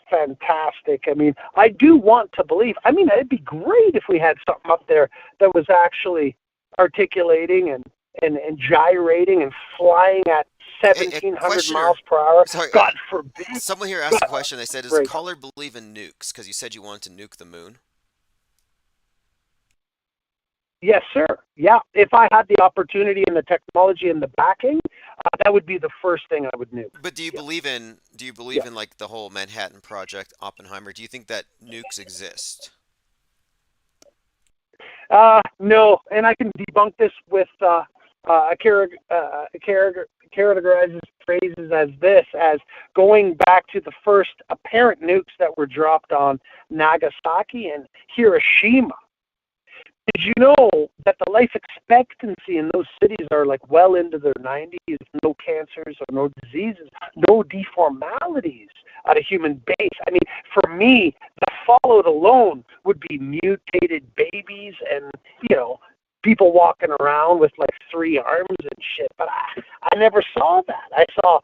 fantastic. I mean, I do want to believe. I mean, it'd be great if we had something up there that was actually articulating and gyrating and flying at 1,700 miles per hour. Sorry, God forbid. Someone here asked a question. They said, "Does the caller believe in nukes?" Because you said you wanted to nuke the moon. Yes, sir. Yeah, if I had the opportunity and the technology and the backing, that would be the first thing I would nuke. But do you Yeah. believe in Yeah. like the whole Manhattan Project, Oppenheimer? Do you think that nukes exist? No, and I can debunk this with categorizes phrases as this, as going back to the first apparent nukes that were dropped on Nagasaki and Hiroshima. Did you know that the life expectancy in those cities are like well into their 90s, no cancers or no diseases, no deformalities at a human base? I mean, for me, the fallout alone would be mutated babies and, people walking around with like 3 arms and shit. But I never saw that. I saw,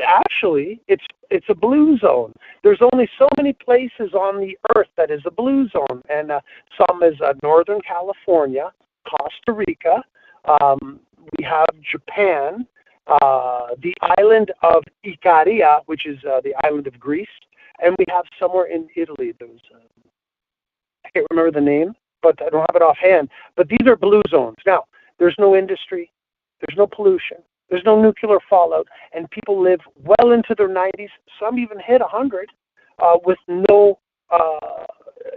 actually, it's a blue zone. There's only so many places on the earth that is a blue zone, and some is Northern California, Costa Rica. We have Japan, the island of Icaria, which is the island of Greece, and we have somewhere in Italy. Those I can't remember the name, but I don't have it offhand. But these are blue zones. Now, there's no industry, there's no pollution, there's no nuclear fallout, and people live well into their 90s. Some even hit 100 with no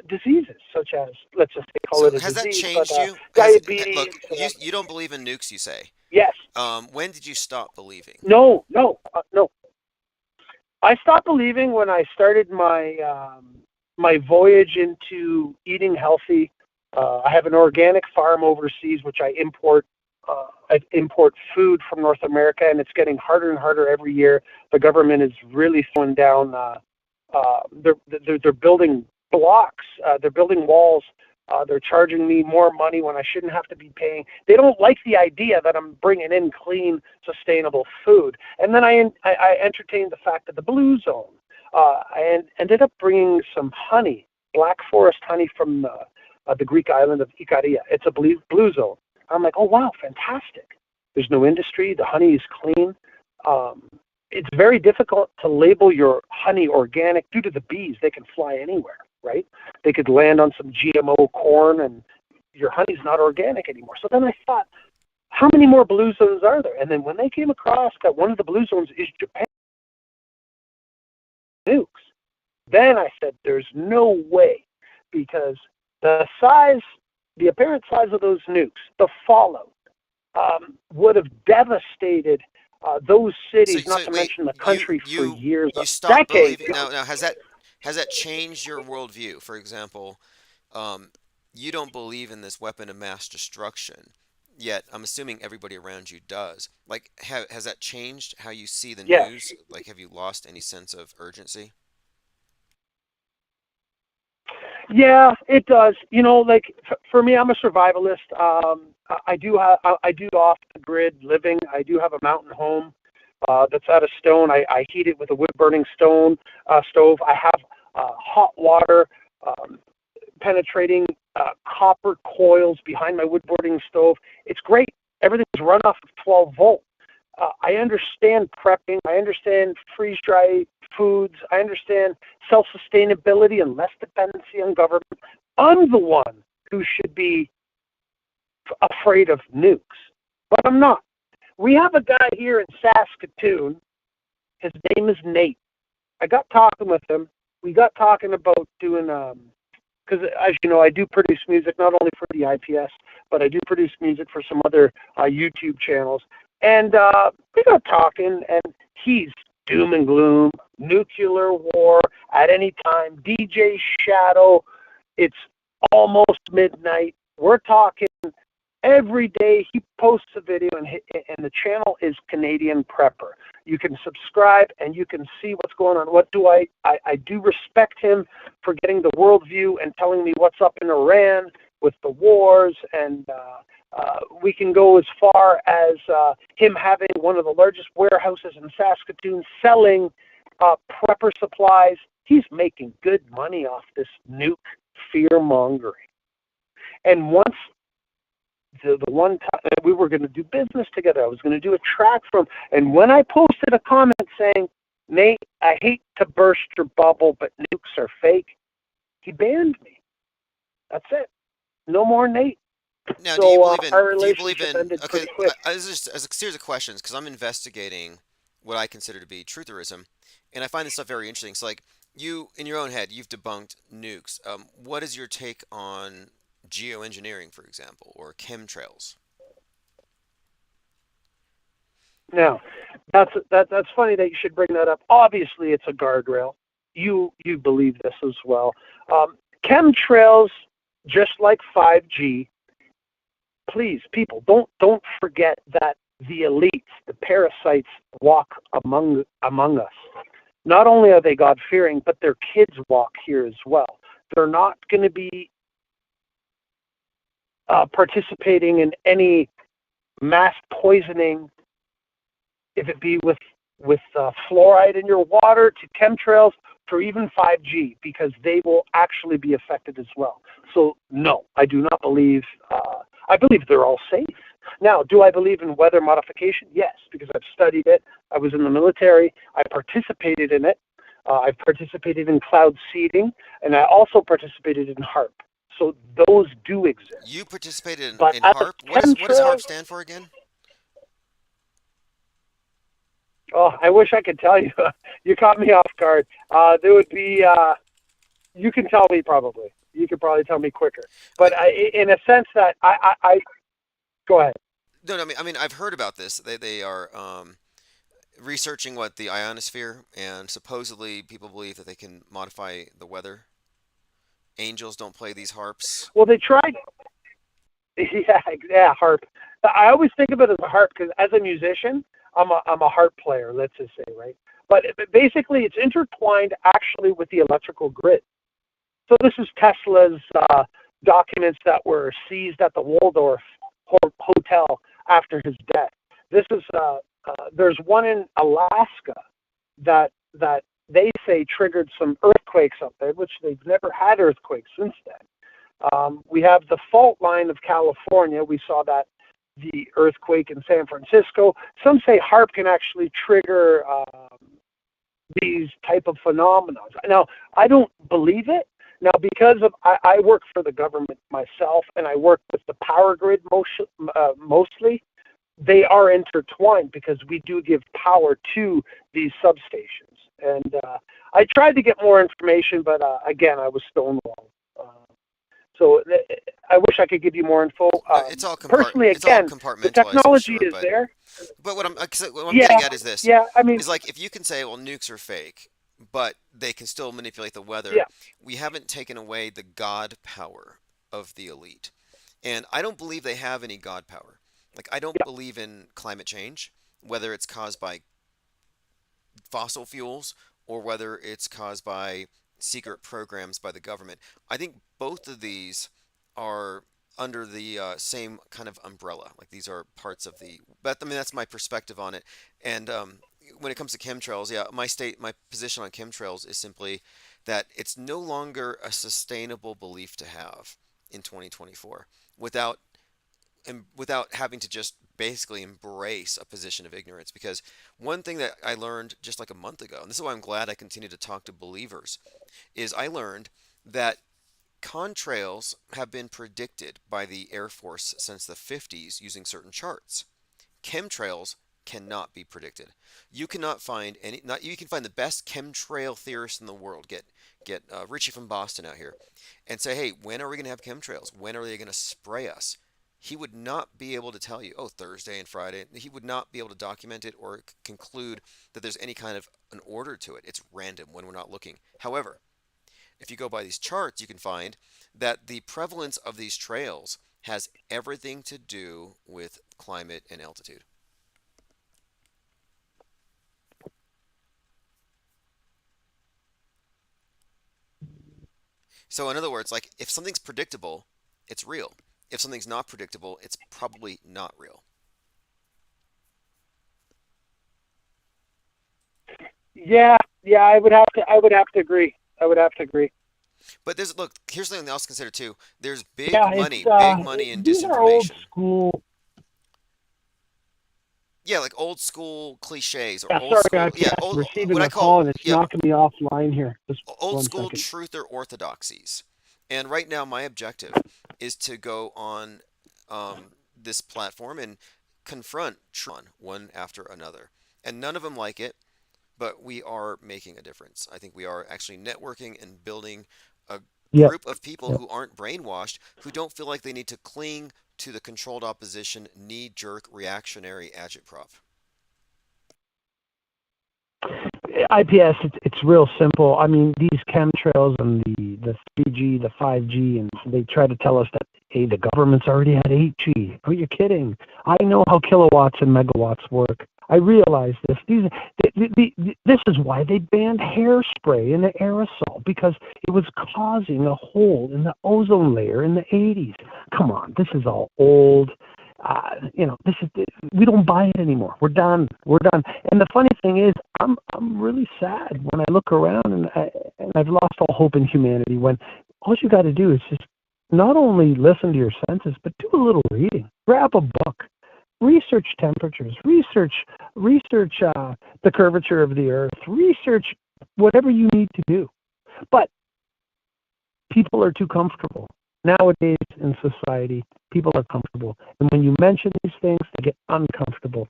diseases, such as, let's just call So it a has that disease, but changed you? diabetes. Look, you don't believe in nukes, you say. Yes. When did you stop believing? No. I stopped believing when I started my my voyage into eating healthy. I have an organic farm overseas, which I import. I import food from North America, and it's getting harder and harder every year. The government is really throwing down. They're building blocks. They're building walls. They're charging me more money when I shouldn't have to be paying. They don't like the idea that I'm bringing in clean, sustainable food. And then I entertained the fact that the blue zone. I ended up bringing some honey, black forest honey from the Greek island of Icaria. It's a blue zone. I'm like, oh, wow, fantastic. There's no industry. The honey is clean. It's very difficult to label your honey organic due to the bees. They can fly anywhere, right? They could land on some GMO corn and your honey's not organic anymore. So then I thought, how many more blue zones are there? And then when they came across that one of the blue zones is Japan nukes, then I said, there's no way, because the apparent size of those nukes, the fallout, would have devastated those cities, not to mention the country for years, you stopped decades. believing. Now has that changed your worldview? For example, you don't believe in this weapon of mass destruction, yet I'm assuming everybody around you does. Like, has that changed how you see the Yes. news? Like, have you lost any sense of urgency? Yeah, it does. Like for me, I'm a survivalist. I do off the grid living. I do have a mountain home that's out of stone. I heat it with a wood burning stove. I have hot water penetrating copper coils behind my wood burning stove. It's great. Everything's run off of 12 volt. I understand prepping. I understand freeze dry foods. I understand self-sustainability and less dependency on government. I'm the one who should be afraid of nukes, but I'm not. We have a guy here in Saskatoon. His name is Nate. I got talking with him. We got talking about doing, because as you know, I do produce music not only for the IPS, but I do produce music for some other YouTube channels. And we got talking, and he's doom and gloom, nuclear war at any time, DJ Shadow, it's almost midnight. We're talking every day. He posts a video, and the channel is Canadian Prepper. You can subscribe, and you can see what's going on. I do respect him for getting the worldview and telling me what's up in Iran with the wars, and we can go as far as him having one of the largest warehouses in Saskatoon selling prepper supplies. He's making good money off this nuke fear-mongering. And once the one time we were going to do business together, I was going to do a track from him, and when I posted a comment saying, Nate, I hate to burst your bubble, but nukes are fake, he banned me. That's it. no more, Nate. Now, So do you believe in? our Do you believe relationship in? ended Okay, pretty quick. this is just as a series of questions because I'm investigating what I consider to be trutherism, and I find this stuff very interesting. So, like you, in your own head, you've debunked nukes. What is your take on geoengineering, for example, or chemtrails? Now, that's funny that you should bring that up. Obviously, it's a guardrail. You believe this as well. Chemtrails, just like 5G. Please, people, don't forget that the elites, the parasites, walk among us. Not only are they God-fearing, but their kids walk here as well. They're not going to be participating in any mass poisoning, if it be with fluoride in your water, to chemtrails, or even 5G, because they will actually be affected as well. So no, I do not believe. I believe they're all safe. Now, do I believe in weather modification? Yes, because I've studied it. I was in the military. I participated in it. I've participated in cloud seeding, and I also participated in HARP. So those do exist. You participated But in as HARP. What does HARP stand for again? Oh, I wish I could tell you. You caught me off guard. There would be. You can tell me probably. You could probably tell me quicker. But in a sense that I go ahead. No, I mean, I've heard about this. They are researching what the ionosphere, and supposedly people believe that they can modify the weather. Angels don't play these harps. Well, they tried. Yeah, harp. I always think of it as a harp because as a musician, I'm a harp player. Let's just say, right? But basically, it's intertwined actually with the electrical grid. So this is Tesla's documents that were seized at the Waldorf Hotel after his death. This is there's one in Alaska that they say triggered some earthquakes up there, which they've never had earthquakes since then. We have the fault line of California. We saw that the earthquake in San Francisco. Some say HARP can actually trigger these type of phenomena. Now, I don't believe it. Now, because of I work for the government myself, and I work with the power grid mostly, they are intertwined because we do give power to these substations. And I tried to get more information, but again, I was stonewalled. So I wish I could give you more info. It's all personally, again, the technology is there. But what I'm getting at is this. Yeah, I mean, is like if you can say, well, nukes are fake, but they can still manipulate the weather. Yeah. We haven't taken away the God power of the elite, and I don't believe they have any God power. Like I don't believe in climate change, whether it's caused by fossil fuels or whether it's caused by secret programs by the government. I think both of these are under the same kind of umbrella. Like these are parts of the. But I mean that's my perspective on it. And when it comes to chemtrails, yeah, my position on chemtrails is simply that it's no longer a sustainable belief to have in 2024 without having to just basically embrace a position of ignorance. Because one thing that I learned just like a month ago, and this is why I'm glad I continue to talk to believers, is I learned that contrails have been predicted by the Air Force since the 50s using certain charts. Chemtrails cannot be predicted. You cannot find any. Not you can find the best chemtrail theorists in the world. Get Richie from Boston out here, and say, hey, when are we going to have chemtrails? When are they going to spray us? He would not be able to tell you, oh, Thursday and Friday. He would not be able to document it or conclude that there's any kind of an order to it. It's random when we're not looking. However, if you go by these charts, you can find that the prevalence of these trails has everything to do with climate and altitude. So in other words, like if something's predictable, it's real. If something's not predictable, it's probably not real. Yeah, I would have to agree. But here's something else to consider too. There's big money in these are old disinformation. school. Yeah, like old school cliches or Yeah, old sorry, school. I'm Yeah, receiving what I a call call and it's knocking me offline here. Just old one school second. truth or orthodoxies. And right now, my objective is to go on this platform and confront Tron one after another. And none of them like it, but we are making a difference. I think we are actually networking and building a Yep. group of people who aren't brainwashed, who don't feel like they need to cling to the controlled opposition, knee-jerk, reactionary agitprop. IPS, it's real simple. I mean, these chemtrails and the 3G, the 5G, and they try to tell us that, hey, the government's already at 8G. Oh, you're kidding. I know how kilowatts and megawatts work. I realize this. This is why they banned hairspray in the aerosol, because it was causing a hole in the ozone layer in the 80s. Come on, this is all old. We don't buy it anymore. We're done. And the funny thing is, I'm really sad when I look around and I've lost all hope in humanity. When all you got to do is just not only listen to your senses, but do a little reading. Grab a book. Research temperatures. Research the curvature of the Earth. Research whatever you need to do. But people are too comfortable. Nowadays in society, people are comfortable. And when you mention these things, they get uncomfortable.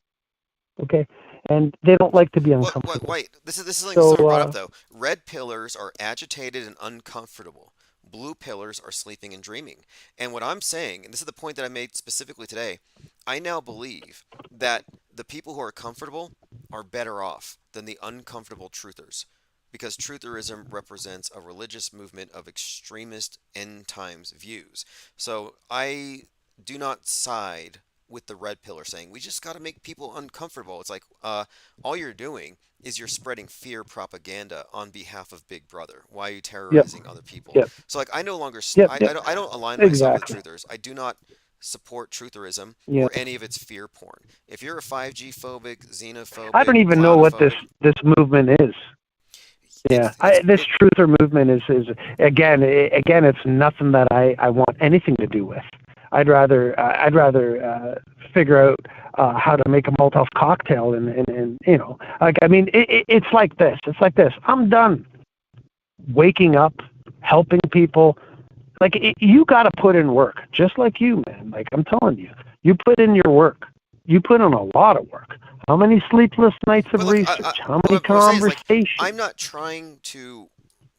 Okay? And they don't like to be uncomfortable. Wait. This is something someone brought up, though. Red pillars are agitated and uncomfortable. Blue pillars are sleeping and dreaming. And what I'm saying, and this is the point that I made specifically today, I now believe that the people who are comfortable are better off than the uncomfortable truthers, because trutherism represents a religious movement of extremist end times views. So I do not side with the red pillar saying we just got to make people uncomfortable. It's like all you're doing is you're spreading fear propaganda on behalf of Big Brother. Why are you terrorizing other people? So like I no longer I don't align myself with truthers. I do not support trutherism or any of its fear porn. If you're a 5G phobic, xenophobic, I don't even know what this movement is. Yeah, this truther movement is again it's nothing that I want anything to do with. I'd rather figure out how to make a Molotov cocktail and you know, like, I mean, it's like this. I'm done waking up, helping people. Like, you got to put in work, just like you, man. Like, I'm telling you, you put in your work. You put in a lot of work. How many sleepless nights of research? How many conversations? I'm not trying to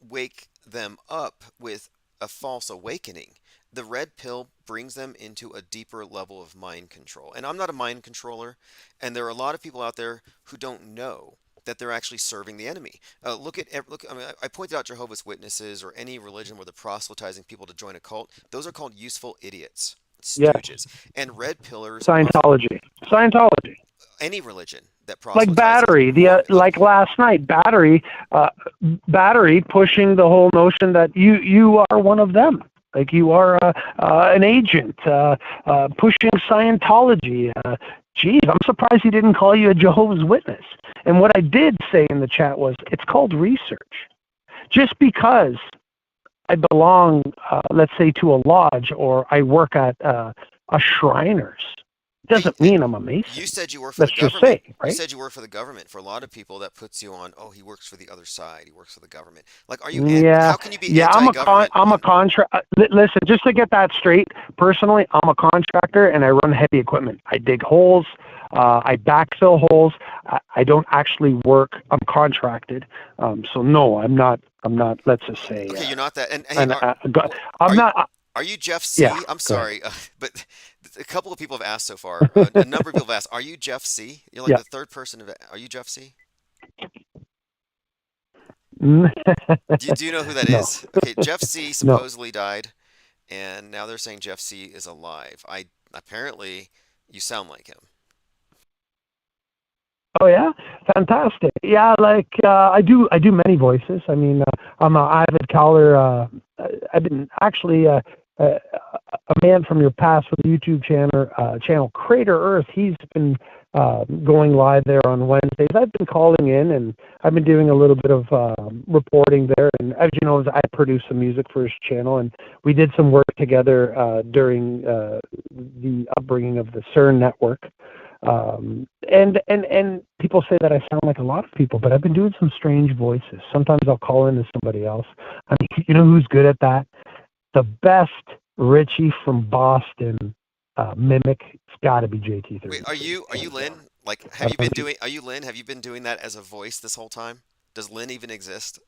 wake them up with a false awakening. The red pill brings them into a deeper level of mind control. And I'm not a mind controller, and there are a lot of people out there who don't know that they're actually serving the enemy. I mean, I pointed out Jehovah's Witnesses or any religion where they're proselytizing people to join a cult. Those are called useful idiots, stooges. And red pillars. Scientology. Any religion that proselytizes. Like Battery, like last night, Battery pushing the whole notion that you are one of them. Like, you are an agent pushing Scientology. Geez, I'm surprised he didn't call you a Jehovah's Witness. And what I did say in the chat was, it's called research. Just because I belong, let's say, to a lodge, or I work at a Shriners, doesn't mean I'm a Mason. You said you work for the government. Just say, right? You said you work for the government. For a lot of people, that puts you on, oh, he works for the other side. He works for the government. Like, are you? How can you be anti-government? I'm a contract. Listen, just to get that straight, personally, I'm a contractor and I run heavy equipment. I dig holes. I backfill holes. I don't actually work. I'm contracted. So no, I'm not. Let's just say. Okay, you're not that. And I'm not. Are you Jeff C? Yeah, I'm sorry, but a couple of people have asked so far. A number of people have asked, "Are you Jeff C?" You're like the third person. Are you Jeff C? Do you know who that is? Okay, Jeff C supposedly died, and now they're saying Jeff C is alive. Apparently you sound like him. Oh yeah, fantastic. Yeah, like I do many voices. I mean, I'm an avid caller. I've been actually a man from your past with the YouTube channel Crater Earth. He's been going live there on Wednesdays. I've been calling in, and I've been doing a little bit of reporting there. And as you know, I produce some music for his channel, and we did some work together during the upbringing of the CERN network. And people say that I sound like a lot of people, but I've been doing some strange voices. Sometimes I'll call into somebody else. I mean, you know who's good at that? the best Richie from Boston mimic, it's got to be JT33. Wait, are you hands Lynn? down. Like, I don't know if are you Lynn? Have you been doing that as a voice this whole time? Does Lynn even exist?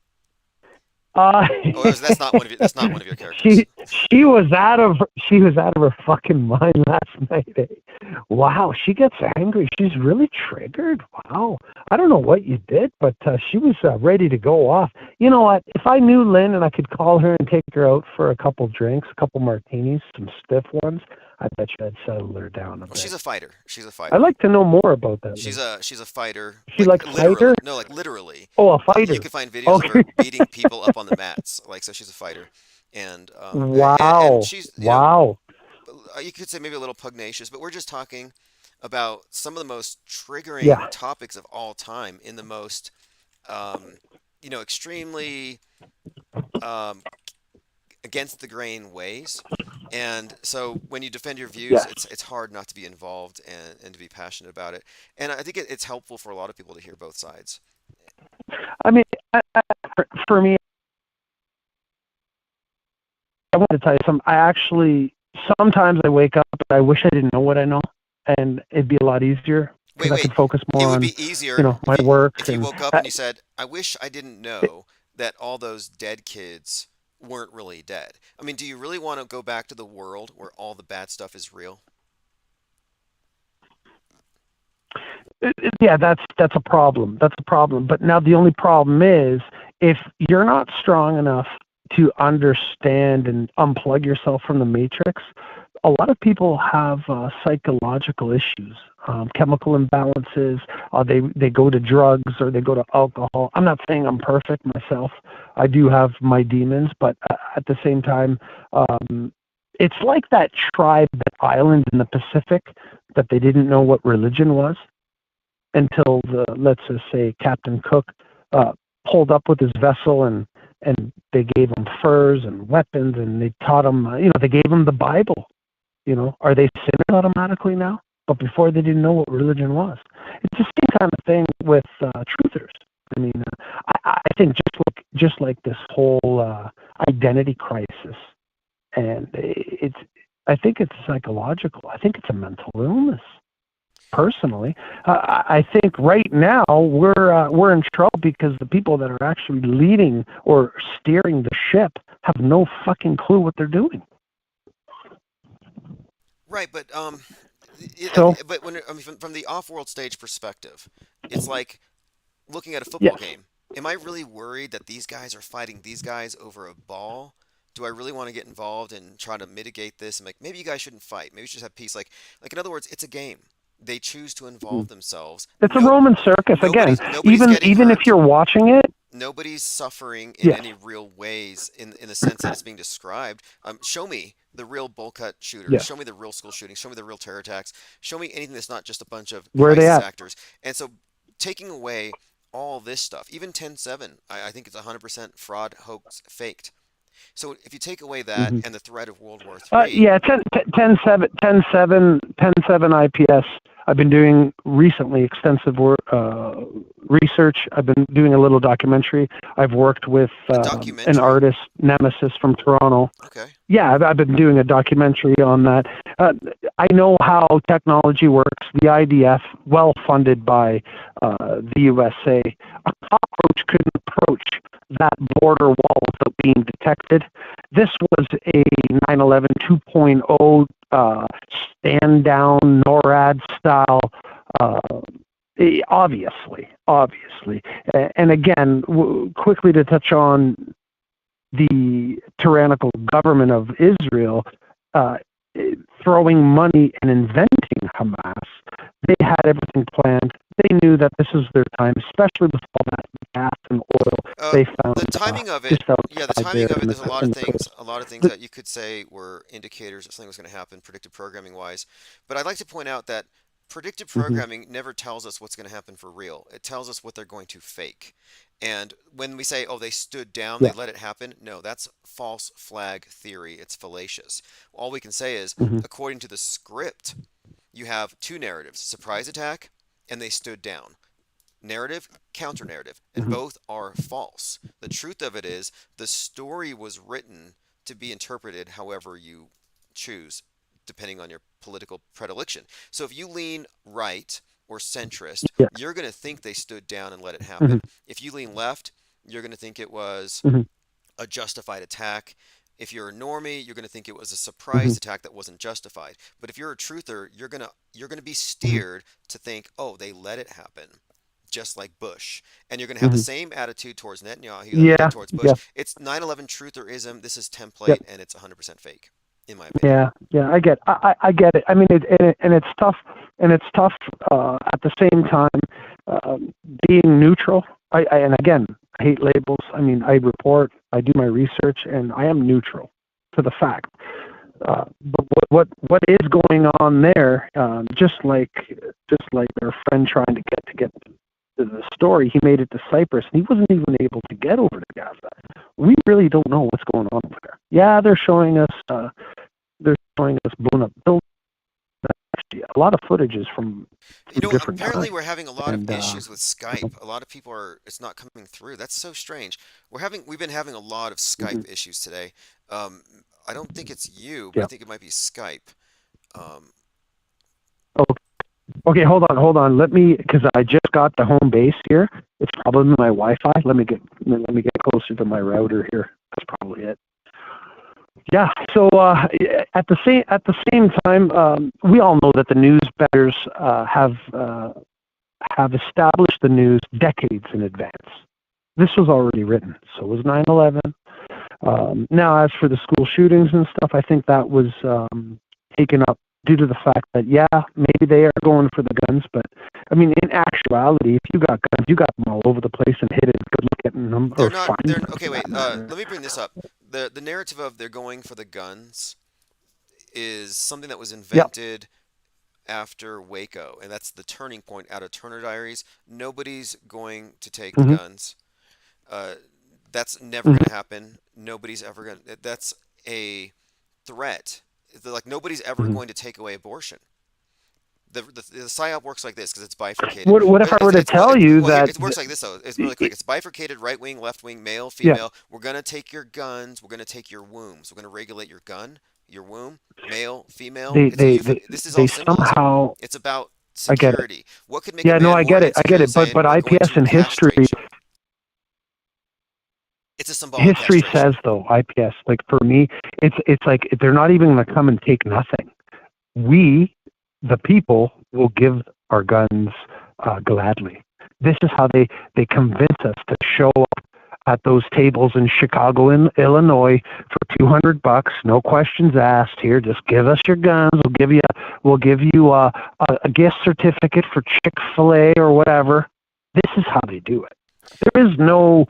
Uh, Oh, that's not one of your characters. she was out of her fucking mind last night. Eh? Wow, she gets angry. She's really triggered. Wow, I don't know what you did, but she was ready to go off. You know what? If I knew Lynn and I could call her and take her out for a couple drinks, a couple martinis, some stiff ones, I bet you I'd settle her down a Well, bit. she's a fighter. She's a fighter. I'd like to know more about that. She's a fighter. She like literally. fighter? No, like literally. Oh, a fighter. You can find videos of her Okay. beating people up on the mats. Like, so she's a fighter, and Wow. and she's Wow. you could say maybe a little pugnacious, but we're just talking about some of the most triggering Yeah. topics of all time in the most extremely um, against the grain ways. And so when you defend your views, Yeah. it's hard not to be involved and to be passionate about it. And I think it's helpful for a lot of people to hear both sides. I mean, for me, I want to tell you something. Sometimes I wake up and I wish I didn't know what I know, and it'd be a lot easier because I could focus more It would on, be easier my work. if you and woke up and you said, I wish I didn't know that all those dead kids weren't really dead. I mean, do you really want to go back to the world where all the bad stuff is real? Yeah, that's a problem. That's a problem. But now the only problem is if you're not strong enough to understand and unplug yourself from the matrix, a lot of people have psychological issues, chemical imbalances. They go to drugs or they go to alcohol. I'm not saying I'm perfect myself. I do have my demons, but at the same time, it's like that tribe, that island in the Pacific, that they didn't know what religion was until let's just say Captain Cook pulled up with his vessel and they gave him furs and weapons and they taught him, they gave him the Bible. Are they sinners automatically now? But before they didn't know what religion was. It's the same kind of thing with truthers. I mean, I think just like this whole identity crisis, and I think it's psychological. I think it's a mental illness. Personally, I think right now we're in trouble because the people that are actually leading or steering the ship have no fucking clue what they're doing. Right, but So- but from the off-world stage perspective, it's like looking at a football Yes. game. Am I really worried that these guys are fighting these guys over a ball? Do I really want to get involved and try to mitigate this? And maybe you guys shouldn't fight. Maybe we should just have peace. Like in other words, it's a game. They choose to involve themselves. It's a Roman circus again. Nobody's Even if you're watching it, nobody's suffering in Yes. any real ways in the sense that it's being described. Show me the real bowl cut shooters. Yes. Show me the real school shootings. Show me the real terror attacks. Show me anything that's not just a bunch of Where are they crisis at? actors. And so taking away all this stuff, even 10-7, I think it's 100% fraud, hoax, faked. So if you take away that and the threat of World War III, yeah, 10-7 IPS. I've been doing recently extensive research. I've been doing a little documentary. I've worked with an artist, Nemesis from Toronto. Okay. Yeah, I've been doing a documentary on that. I know how technology works. The IDF, well funded by the USA, a cockroach couldn't approach that border wall without being detected. This was a 9/11 2.0 stand down NORAD style. Obviously. And again, quickly to touch on the tyrannical government of Israel throwing money and inventing Hamas. They had everything planned. They knew that this was their time, especially with all that gas and oil they found. The timing of it, just yeah, the outside timing there of it. in There's the- a lot in of the things, coast. that you could say were indicators that something was going to happen, predictive programming wise. But I'd like to point out that predictive programming never tells us what's going to happen for real. It tells us what they're going to fake. And when we say, oh, they stood down, they let it happen, no, that's false flag theory. It's fallacious. All we can say is, according to the script, you have two narratives: surprise attack, and they stood down. Narrative, counter narrative, and both are false. The truth of it is, the story was written to be interpreted however you choose, depending on your political predilection. So if you lean right or centrist, Yeah. you're going to think they stood down and let it happen. Mhm. If you lean left, you're going to think it was Mhm. a justified attack. If you're a normie, you're going to think it was a surprise attack that wasn't justified. But if you're a truther, you're going to be steered to think, oh, they let it happen, just like Bush. And you're going to have the same attitude towards Netanyahu that you Yeah. did towards Bush. Yeah. It's 9/11 trutherism. This is template, Yep. and it's 100% fake, in my opinion. Yeah, I get it. I mean, it's tough, and it's tough at the same time being neutral. And again, I hate labels. I mean, I report, I do my research, and I am neutral to the fact. But what is going on there? Just like our friend trying to get to the story, he made it to Cyprus, and he wasn't even able to get over to Gaza. We really don't know what's going on over there. Yeah, they're showing us blown up buildings. Actually, a lot of footage is from different apparently times. we're having a lot And, of issues with Skype. A lot of people it's not coming through. That's so strange. We've been having a lot of Skype issues today. I don't think it's you, but I think it might be Skype. Okay, hold on. Let me, because I just got the home base here. It's probably my Wi-Fi. Let me get closer to my router here. That's probably it. Yeah. So at the same time, we all know that the news betters have established the news decades in advance. This was already written. So was 9/11. Now, as for the school shootings and stuff, I think that was taken up due to the fact that, yeah, maybe they are going for the guns, but I mean, in actuality, if you got guns, you got them all over the place and hidden. Good look at them. Okay, wait. Let me bring this up. The narrative of they're going for the guns is something that was invented after Waco, and that's the turning point out of Turner Diaries. Nobody's going to take the guns. That's never going to happen. Nobody's ever going to. That's a threat. Like, nobody's ever going to take away abortion. The PSYOP works like this because it's bifurcated. What if I were to tell you that... It works like this, though. It's really quick. It's bifurcated, right wing, left wing, male, female. Yeah. We're going to take your guns. We're going to take your wombs. We're going to regulate your gun, your womb, male, female. This is all somehow... It's about security. What could make I get it. But IPS and history... It's a symbolic history says, though, IPS, like, for me, it's like they're not even going to come and take nothing. We, the people, will give our guns gladly. This is how they convince us to show up at those tables in Chicago, Illinois, for $200, no questions asked. Here, just give us your guns. We'll give you a gift certificate for Chick-fil-A or whatever. This is how they do it. There is no...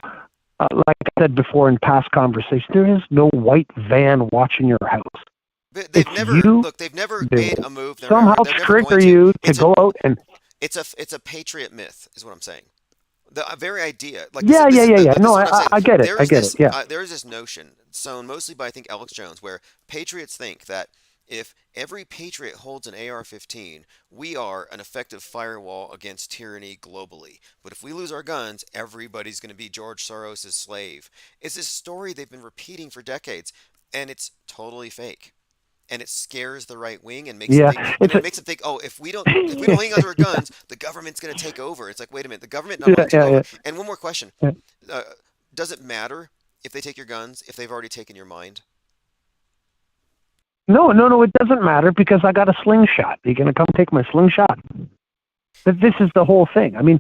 like I said before in past conversations, there is no white van watching your house. They've never made a move. Somehow trigger you to go out and... It's a patriot myth, is what I'm saying. The very idea. Like, yeah. No, I get it. I get it. Yeah. There is this notion, sown mostly by, I think, Alex Jones, where patriots think that if every patriot holds an AR-15, we are an effective firewall against tyranny globally. But if we lose our guns, everybody's going to be George Soros' slave. It's this story they've been repeating for decades, and it's totally fake. And it scares the right wing and makes them think, oh, if we don't hang onto our guns, the government's going to take over. It's like, wait a minute, the government not only took over. And one more question: does it matter if they take your guns if they've already taken your mind? No, it doesn't matter because I got a slingshot. You're going to come take my slingshot? This is the whole thing. I mean,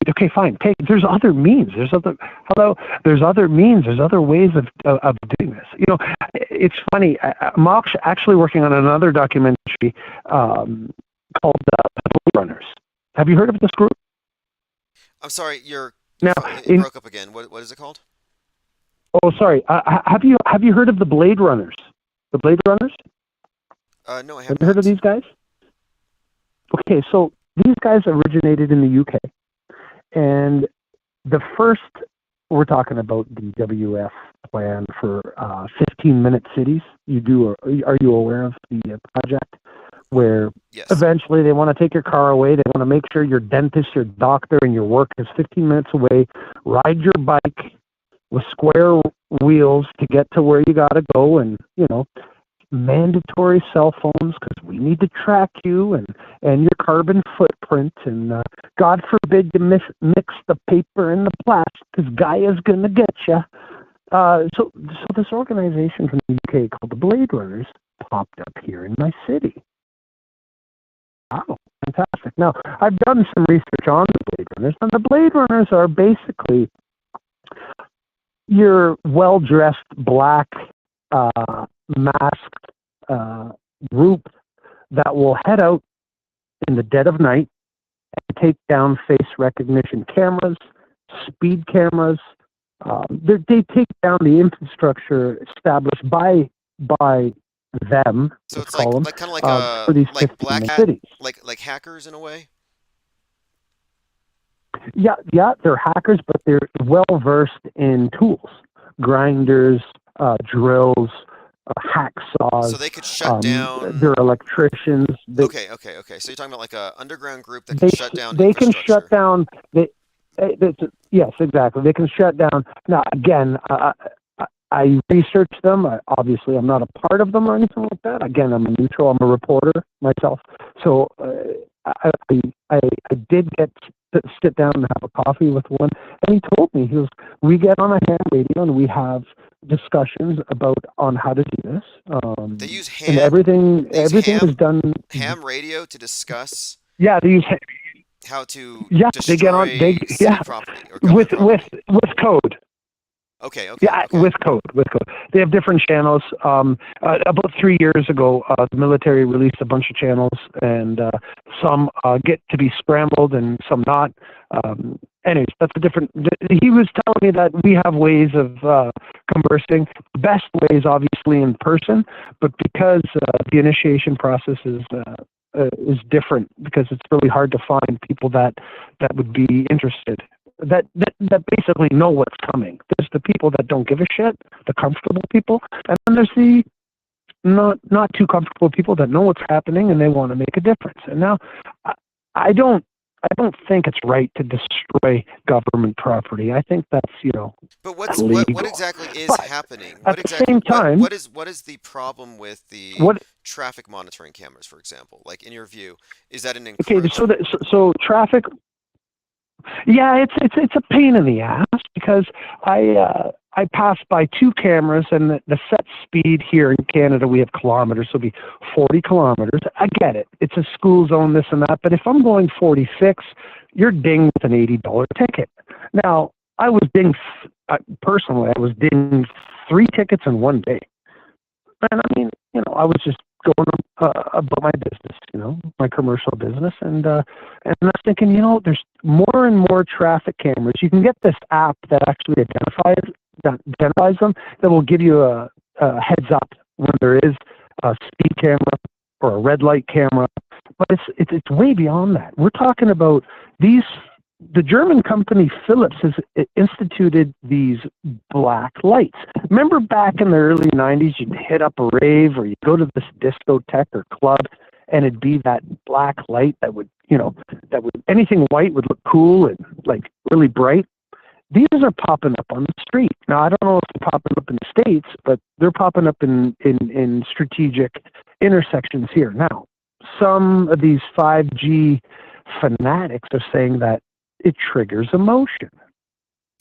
okay, fine. There's other means. There's other means. There's other ways of doing this. You know, it's funny. I'm actually working on another documentary called Blade Runners. Have you heard of this group? I'm sorry, you broke up again. What is it called? Oh, sorry. Have you heard of the Blade Runners? The Blade Runners? No, I haven't. Have you heard of these guys? Okay, so these guys originated in the UK, and we're talking about the WF plan for 15-minute cities. Are you aware of the project? Where eventually they want to take your car away. They want to make sure your dentist, your doctor, and your work is 15 minutes away. Ride your bike with square wheels to get to where you got to go, and mandatory cell phones because we need to track you and your carbon footprint, and God forbid you mix the paper and the plastic because Gaia's going to get you. So this organization from the UK called the Blade Runners popped up here in my city. Wow, fantastic. Now, I've done some research on the Blade Runners, and the Blade Runners are basically your well-dressed black masked group that will head out in the dead of night and take down face recognition cameras, speed cameras. They take down the infrastructure established by them. So it's call them, like kind of for these like black 15 hat, cities. like hackers in a way. Yeah, they're hackers, but they're well versed in tools, grinders, drills, hacksaws. So they could shut down. They're electricians. Okay. So you're talking about like a underground group that can shut down. They can shut down. Yes, exactly. They can shut down. Now, again, I researched them. Obviously, I'm not a part of them or anything like that. Again, I'm a neutral. I'm a reporter myself. So I did get to sit down and have a coffee with one, and he told me, we get on a ham radio and we have discussions on how to do this. They use ham. And everything is done. Ham radio to discuss. Yeah, they use how to they get on property or with code. Okay. With code. They have different channels. About 3 years ago, the military released a bunch of channels, and some get to be scrambled and some not. Anyways, that's a different. He was telling me that we have ways of conversing. The best way is obviously in person, but because the initiation process is different, because it's really hard to find people that would be interested. That basically know what's coming. There's the people that don't give a shit, the comfortable people, and then there's the not too comfortable people that know what's happening and they want to make a difference. And now, I don't think it's right to destroy government property. I think that's But what exactly is happening? At the same time, what is the problem with the traffic monitoring cameras, for example? Like in your view, is that an encouragement? Okay, so traffic. Yeah, it's a pain in the ass because I pass by 2 cameras, and the set speed here in Canada, we have kilometers, so it'll be 40 kilometers. I get it. It's a school zone, this and that. But if I'm going 46, you're dinged with an $80 ticket. Now, I was dinged, personally, I was dinged 3 tickets in one day. And I mean, I was just going about my business, my commercial business, and I was thinking, there's more and more traffic cameras. You can get this app that actually identifies them, that will give you a heads up when there is a speed camera or a red light camera. But it's way beyond that. We're talking about these. The German company Philips has instituted these black lights. Remember back in the early 90s, you'd hit up a rave or you'd go to this discotheque or club, and it'd be that black light that would anything white would look cool and like really bright. These are popping up on the street. Now, I don't know if they're popping up in the States, but they're popping up in strategic intersections here. Now, some of these 5G fanatics are saying that it triggers emotion.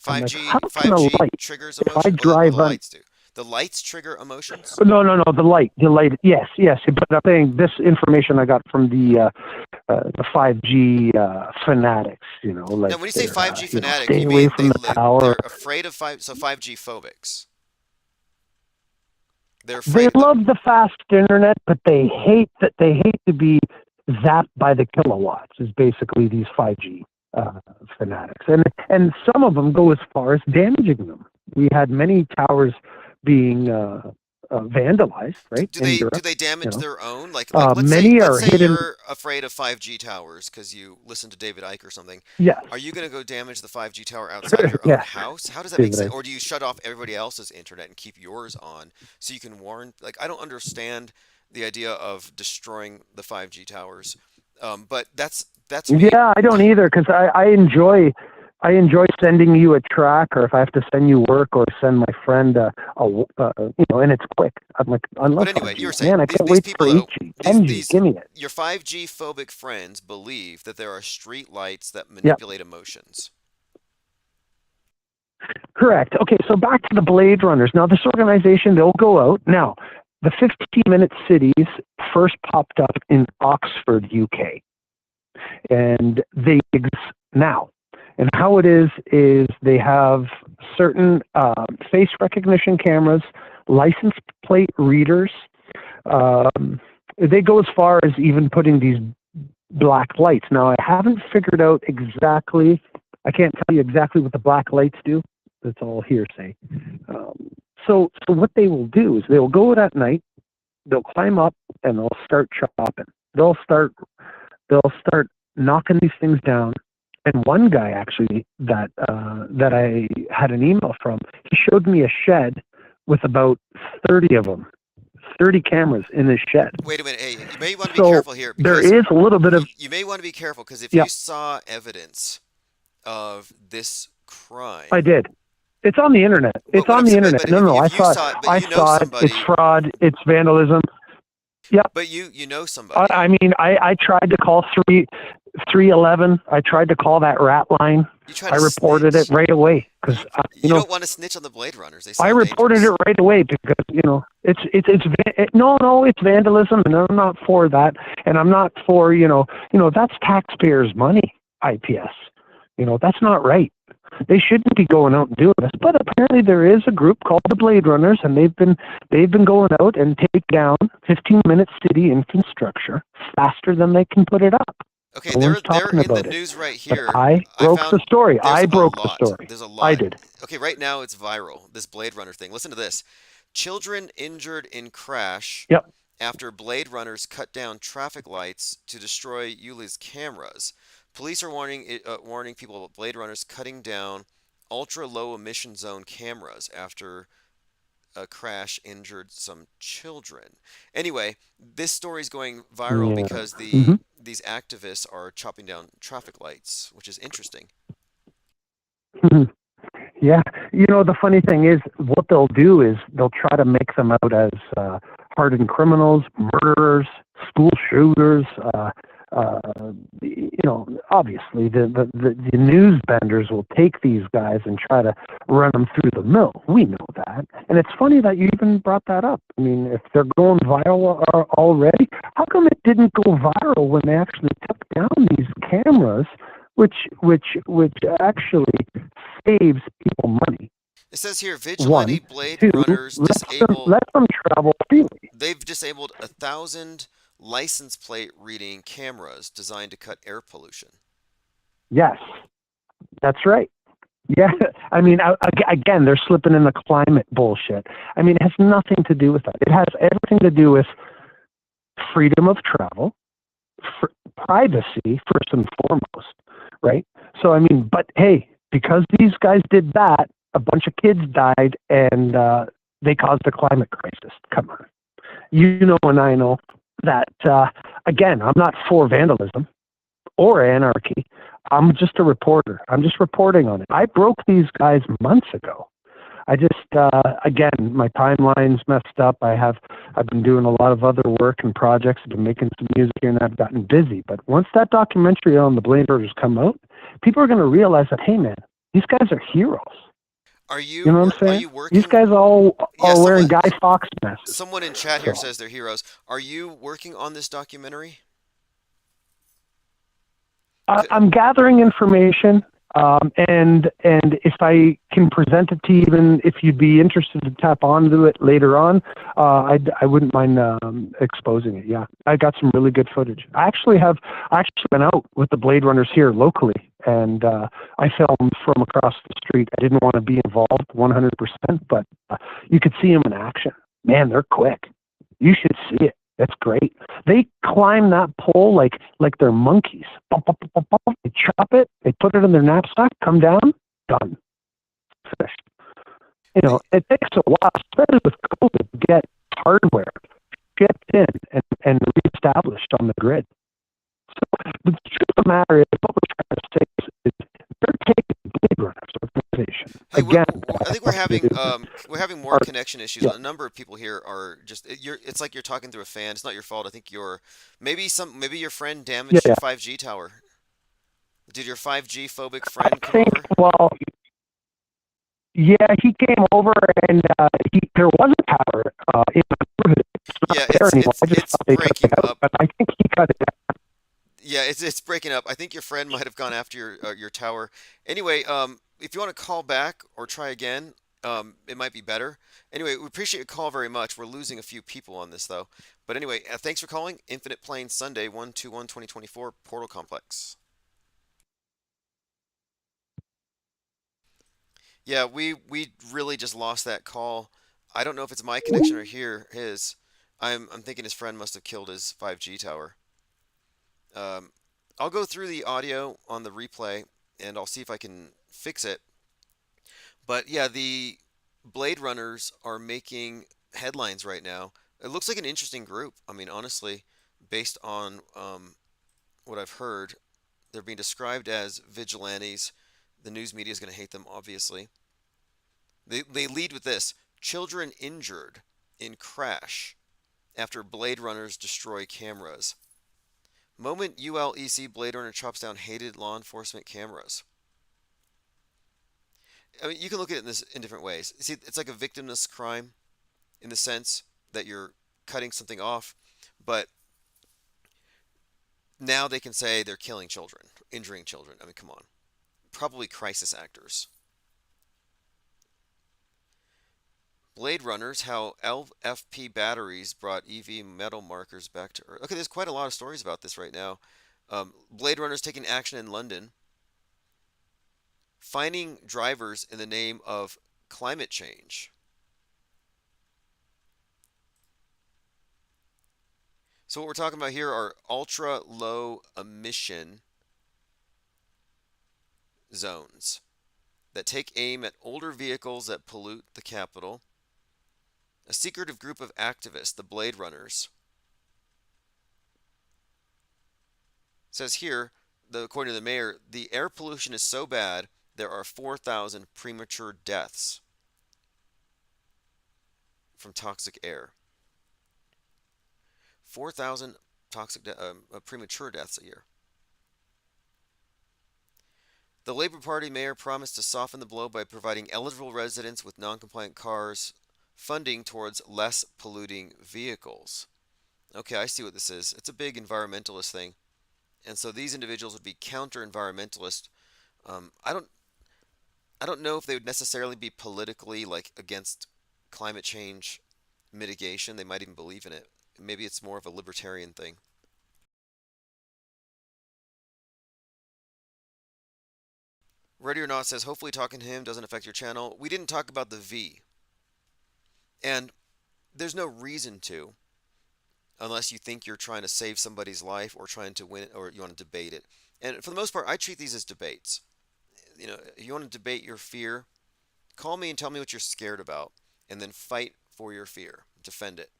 5G triggers emotion. If I drive on, the lights trigger emotions. No. The light. Yes. But I'm saying this information I got from the 5G fanatics. Like now, when you say 5G fanatic, stay you away mean from the tower. They're afraid of 5G phobics. They love the fast internet, but they hate to be zapped by the kilowatts. Is basically these 5G fanatics, and some of them go as far as damaging them. We had many towers being vandalized, right? Do they damage their own? Like let's say you're afraid of 5G towers because you listen to David Icke or something. Yeah. Are you going to go damage the 5G tower outside your own house? How does that make sense? Or do you shut off everybody else's internet and keep yours on so you can warn? Like, I don't understand the idea of destroying the 5G towers. But that's I don't either, because I enjoy I enjoy sending you a track, or if I have to send you work or send my friend and it's quick. I'm like, unless But anyway, 5G. you were saying Man, I these, can't these wait people for though, 8G, 10G. Give me it. your 5G phobic friends believe that there are street lights that Yep. manipulate emotions. Correct. Okay, so back to the Blade Runners. Now, this organization, they'll go out. Now, the 15-minute cities first popped up in Oxford, UK. And they now. And how it is they have certain face recognition cameras, license plate readers. They go as far as even putting these black lights. Now, I haven't figured out exactly, I can't tell you exactly what the black lights do. That's all hearsay. So what they will do is they'll go out at night, they'll climb up, and they'll start chopping. They'll start knocking these things down. And one guy actually that I had an email from, he showed me a shed with about 30 of them, 30 cameras in this shed. Wait a minute. Hey, you may want to be careful here. There is a little bit of... You may want to be careful, because if Yeah. you saw evidence of this crime... I did. It's on the internet. It's on the internet. No, I saw it. I saw it. It's fraud. It's vandalism. Yeah. But you know somebody. I mean, I tried to call 311. I tried to call that rat line. I reported it right away because you don't want to snitch on the Blade Runners. They I reported it right away because it's vandalism, and I'm not for that, and I'm not for that's taxpayers' money. IPS, that's not right. They shouldn't be going out and doing this, but apparently there is a group called the Blade Runners, and they've been going out and take down 15-minute city infrastructure faster than they can put it up. Okay, they're in the news right here. But I broke the story. I broke the story. There's a lot. I did. Okay, right now it's viral, this Blade Runner thing. Listen to this. Children injured in crash after Blade Runners cut down traffic lights to destroy Yuli's cameras. Police are warning people about Blade Runners cutting down ultra-low emission zone cameras after a crash injured some children. Anyway, this story is going viral because these activists are chopping down traffic lights, which is interesting. Yeah. The funny thing is, what they'll do is they'll try to make them out as hardened criminals, murderers, school shooters, obviously the news benders will take these guys and try to run them through the mill. We know that. And it's funny that you even brought that up. I mean, if they're going viral already, how come it didn't go viral when they actually took down these cameras, which actually saves people money? It says here, vigilante Blade Runners disabled... Let them travel freely. They've disabled 1,000 license plate reading cameras designed to cut air pollution. Yes, that's right. Yeah, I mean, again, they're slipping in the climate bullshit. I mean, it has nothing to do with that. It has everything to do with freedom of travel, privacy, first and foremost, right? So, I mean, but hey, because these guys did that, a bunch of kids died, and they caused a climate crisis. Come on. And I know that, again, I'm not for vandalism or anarchy. I'm just a reporter. I'm just reporting on it. I broke these guys months ago. I just, again, my timeline's messed up. I've been doing a lot of other work and projects. I've been making some music here, and I've gotten busy. But once that documentary on the Blade Runners come out, people are going to realize that, hey, man, these guys are heroes. Are you? You know what I'm saying? Are you working? These guys all are wearing Guy Fawkes masks. Someone in chat here says they're heroes. Are you working on this documentary? I'm gathering information, and if I can present it to you, even if you'd be interested to tap onto it later on, I wouldn't mind exposing it. Yeah, I got some really good footage. I actually went out with the Blade Runners here locally, and I filmed from across the street. I didn't want to be involved 100%, but you could see them in action. Man, they're quick. You should see it. That's great. They climb that pole like they're monkeys. They chop it, they put it in their knapsack, come down, done. Finished. It takes a while, especially with COVID, to get hardware shipped in and reestablished on the grid. So the truth of the matter is, what we're trying to say is they're taking having more Or, connection issues. yeah, A number of people here are just it's like you're talking through a fan. It's not your fault. I think maybe your friend yeah, damaged your yeah. 5G tower. Did your 5G phobic I friend come think, over? well, yeah, he came over and there was a tower in the neighborhood. It's not Yeah, there anymore. I just it's thought they cut breaking it out, up. but I think he cut it out. Yeah, it's breaking up. I think your friend might have gone after your tower. Anyway, if you want to call back or try again, it might be better. Anyway, we appreciate your call very much. We're losing a few people on this though. But anyway, thanks for calling. Infinite Plane Sunday 1/21/2024 Portal Complex. Yeah, we really just lost that call. I don't know if it's my connection or his. I'm thinking his friend must have killed his 5G tower. Um, I'll go through the audio on the replay and I'll see if I can fix it. But yeah, the Blade Runners are making headlines right now. It looks like an interesting group. I mean, honestly, based on what I've heard, they're being described as vigilantes. The news media is going to hate them, obviously. They lead with this: children injured in crash after Blade Runners destroy cameras. Moment ULEC Blade Runner chops down hated law enforcement cameras. I mean, you can look at it in different ways. See, it's like a victimless crime in the sense that you're cutting something off, but now they can say they're killing children, injuring children. I mean, come on. Probably crisis actors. Blade Runners, how LFP batteries brought EV metal markers back to Earth. Okay, there's quite a lot of stories about this right now. Blade Runners taking action in London. Finding drivers in the name of climate change. So what we're talking about here are ultra low emission zones that take aim at older vehicles that pollute the capital. A secretive group of activists, the Blade Runners, says here, according to the mayor, the air pollution is so bad there are 4,000 premature deaths from toxic air. 4,000 premature deaths a year. The Labour Party mayor promised to soften the blow by providing eligible residents with non-compliant cars funding towards less polluting vehicles. Okay, I see what this is. It's a big environmentalist thing. And so these individuals would be counter-environmentalist. I don't know if they would necessarily be politically like against climate change mitigation. They might even believe in it. Maybe it's more of a libertarian thing. Ready or Not says, hopefully talking to him doesn't affect your channel. We didn't talk about the V. And there's no reason to, unless you think you're trying to save somebody's life or trying to win it or you want to debate it. And for the most part, I treat these as debates. You know, if you want to debate your fear, call me and tell me what you're scared about, and then fight for your fear. Defend it.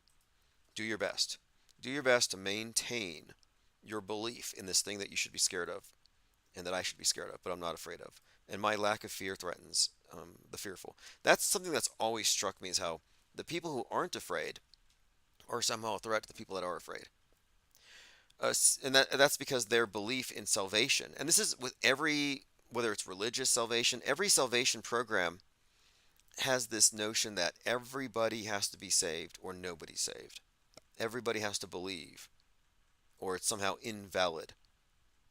Do your best. Do your best to maintain your belief in this thing that you should be scared of, and that I should be scared of, but I'm not afraid of. And my lack of fear threatens the fearful. That's something that's always struck me, is how the people who aren't afraid are somehow a threat to the people that are afraid. And that's because their belief in salvation. And this is with whether it's religious salvation, every salvation program has this notion that everybody has to be saved or nobody's saved. Everybody has to believe, or it's somehow invalid.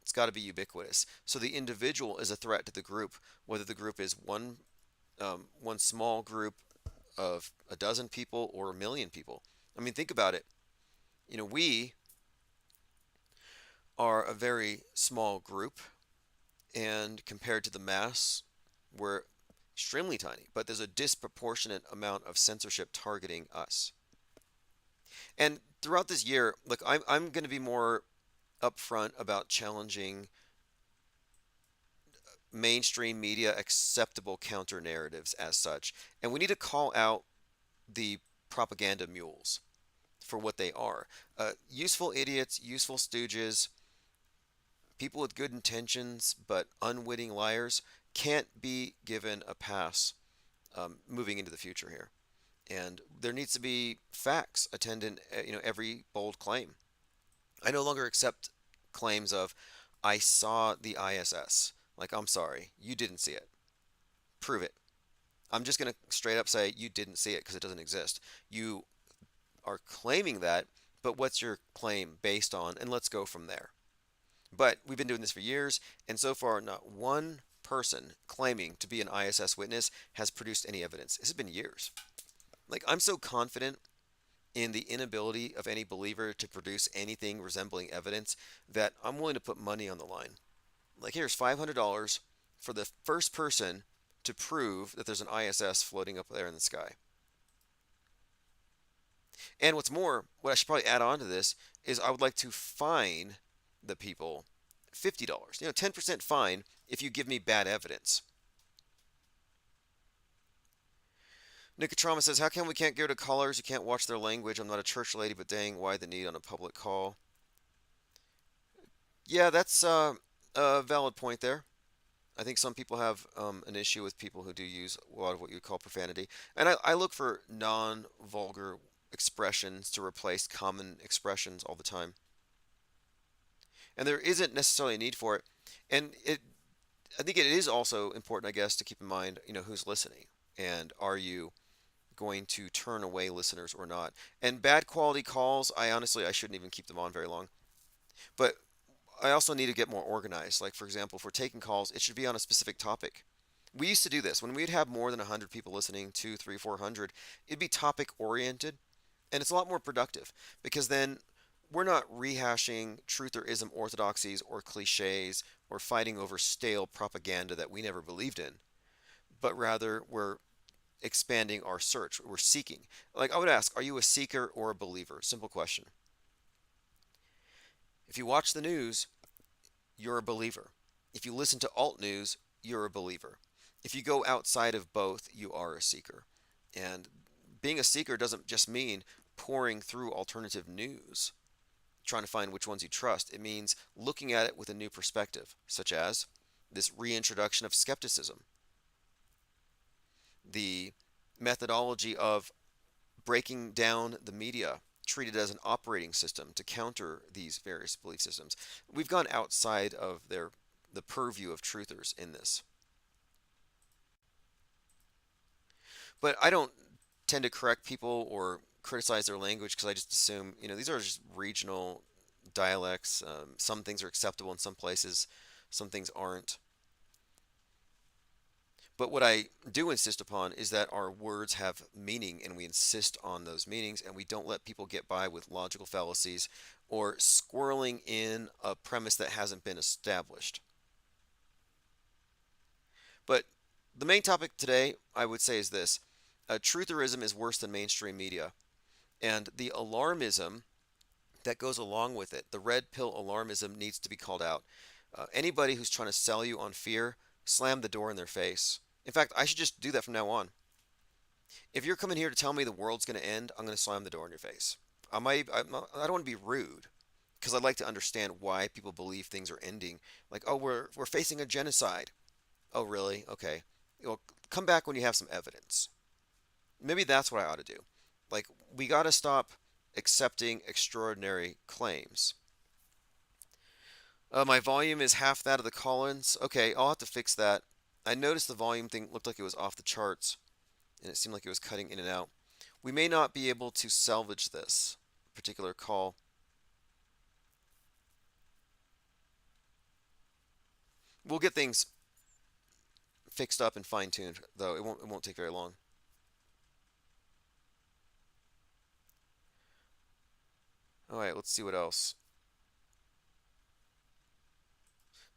It's got to be ubiquitous. So the individual is a threat to the group, whether the group is one small group of a dozen people or a million people. I mean, think about it. You know, we are a very small group, and compared to the mass, we're extremely tiny, but there's a disproportionate amount of censorship targeting us. And throughout this year, look, I'm going to be more upfront about challenging mainstream media acceptable counter narratives as such. And we need to call out the propaganda mules for what they are. Useful idiots, useful stooges, people with good intentions but unwitting liars can't be given a pass moving into the future here. And there needs to be facts attendant, every bold claim. I no longer accept claims of, I saw the ISS. Like, I'm sorry, you didn't see it. Prove it. I'm just going to straight up say you didn't see it because it doesn't exist. You are claiming that, but what's your claim based on? And let's go from there. But we've been doing this for years, and so far not one person claiming to be an ISS witness has produced any evidence. This has been years. Like, I'm so confident in the inability of any believer to produce anything resembling evidence that I'm willing to put money on the line. Like, here's $500 for the first person to prove that there's an ISS floating up there in the sky. And what's more, what I should probably add on to this is I would like to fine the people $50. 10% fine if you give me bad evidence. Nicotrama says, how come we can't go to callers? You can't watch their language. I'm not a church lady, but dang, why the need on a public call? Yeah, that's a valid point there. I think some people have an issue with people who do use a lot of what you would call profanity. And I look for non-vulgar expressions to replace common expressions all the time. And there isn't necessarily a need for it. And I think it is also important, I guess, to keep in mind, who's listening. And are you going to turn away listeners or not? And bad quality calls, I shouldn't even keep them on very long. But I also need to get more organized. Like, for example, if we're taking calls, it should be on a specific topic. We used to do this. When we'd have more than 100 people listening, 200, 300, 400, it'd be topic oriented. And it's a lot more productive because then we're not rehashing truth or ism orthodoxies or cliches or fighting over stale propaganda that we never believed in, but rather we're expanding our search. We're seeking. Like, I would ask, are you a seeker or a believer? Simple question. If you watch the news, you're a believer. If you listen to alt news, you're a believer. If you go outside of both, you are a seeker. And being a seeker doesn't just mean pouring through alternative news, trying to find which ones you trust. It means looking at it with a new perspective, such as this reintroduction of skepticism, the methodology of breaking down the media, treated as an operating system to counter these various belief systems. We've gone outside of the purview of truthers in this. But I don't tend to correct people or criticize their language because I just assume, these are just regional dialects. Some things are acceptable in some places, some things aren't. But what I do insist upon is that our words have meaning, and we insist on those meanings, and we don't let people get by with logical fallacies or squirreling in a premise that hasn't been established. But the main topic today, I would say, is this. Trutherism is worse than mainstream media. And the alarmism that goes along with it, the red pill alarmism, needs to be called out. Anybody who's trying to sell you on fear, slam the door in their face. In fact, I should just do that from now on. If you're coming here to tell me the world's going to end, I'm going to slam the door in your face. I don't want to be rude because I'd like to understand why people believe things are ending. Like, oh, we're facing a genocide. Oh, really? Okay. Well, come back when you have some evidence. Maybe that's what I ought to do. Like, we got to stop accepting extraordinary claims. My volume is half that of the Collins. Okay, I'll have to fix that. I noticed the volume thing looked like it was off the charts, and it seemed like it was cutting in and out. We may not be able to salvage this particular call. We'll get things fixed up and fine-tuned, though. It won't take very long. All right, let's see what else.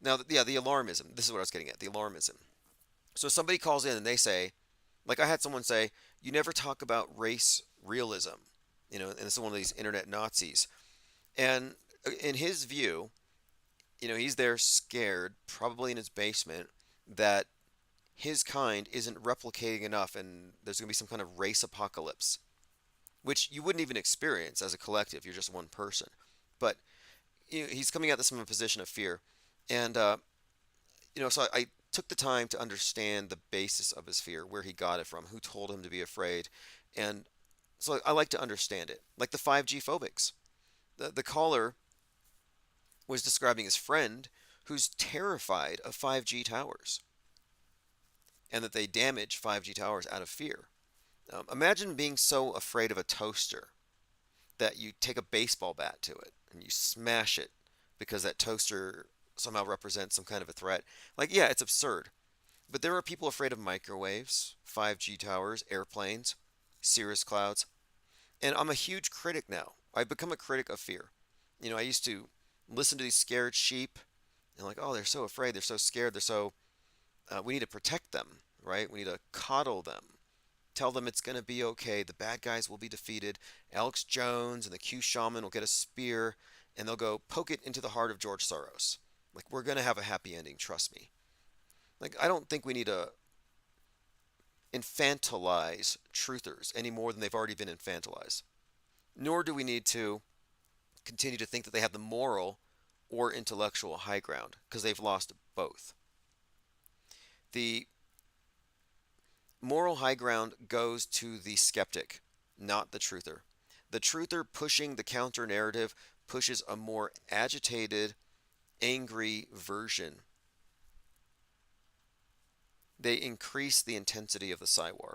Now, the alarmism. This is what I was getting at, the alarmism. So somebody calls in and they say, like I had someone say, you never talk about race realism, and it's one of these internet Nazis. And in his view, he's there scared, probably in his basement, that his kind isn't replicating enough and there's going to be some kind of race apocalypse, which you wouldn't even experience as a collective. You're just one person. But he's coming at this from a position of fear. And, so I took the time to understand the basis of his fear, where he got it from, who told him to be afraid. And so I like to understand it. Like the 5G phobics. The caller was describing his friend who's terrified of 5G towers and that they damage 5G towers out of fear. Imagine being so afraid of a toaster that you take a baseball bat to it and you smash it because that toaster somehow represents some kind of a threat. Like, yeah, it's absurd. But there are people afraid of microwaves, 5G towers, airplanes, cirrus clouds. And I'm a huge critic now. I've become a critic of fear. You know, I used to listen to these scared sheep and like, oh, they're so afraid, they're so scared, we need to protect them, right? We need to coddle them. Tell them it's going to be okay. The bad guys will be defeated. Alex Jones and the Q shaman will get a spear and they'll go poke it into the heart of George Soros. Like, we're going to have a happy ending, trust me. Like, I don't think we need to infantilize truthers any more than they've already been infantilized. Nor do we need to continue to think that they have the moral or intellectual high ground, because they've lost both. The moral high ground goes to the skeptic, not the truther. The truther pushing the counter narrative pushes a more agitated, angry version. They increase the intensity of the Psywar.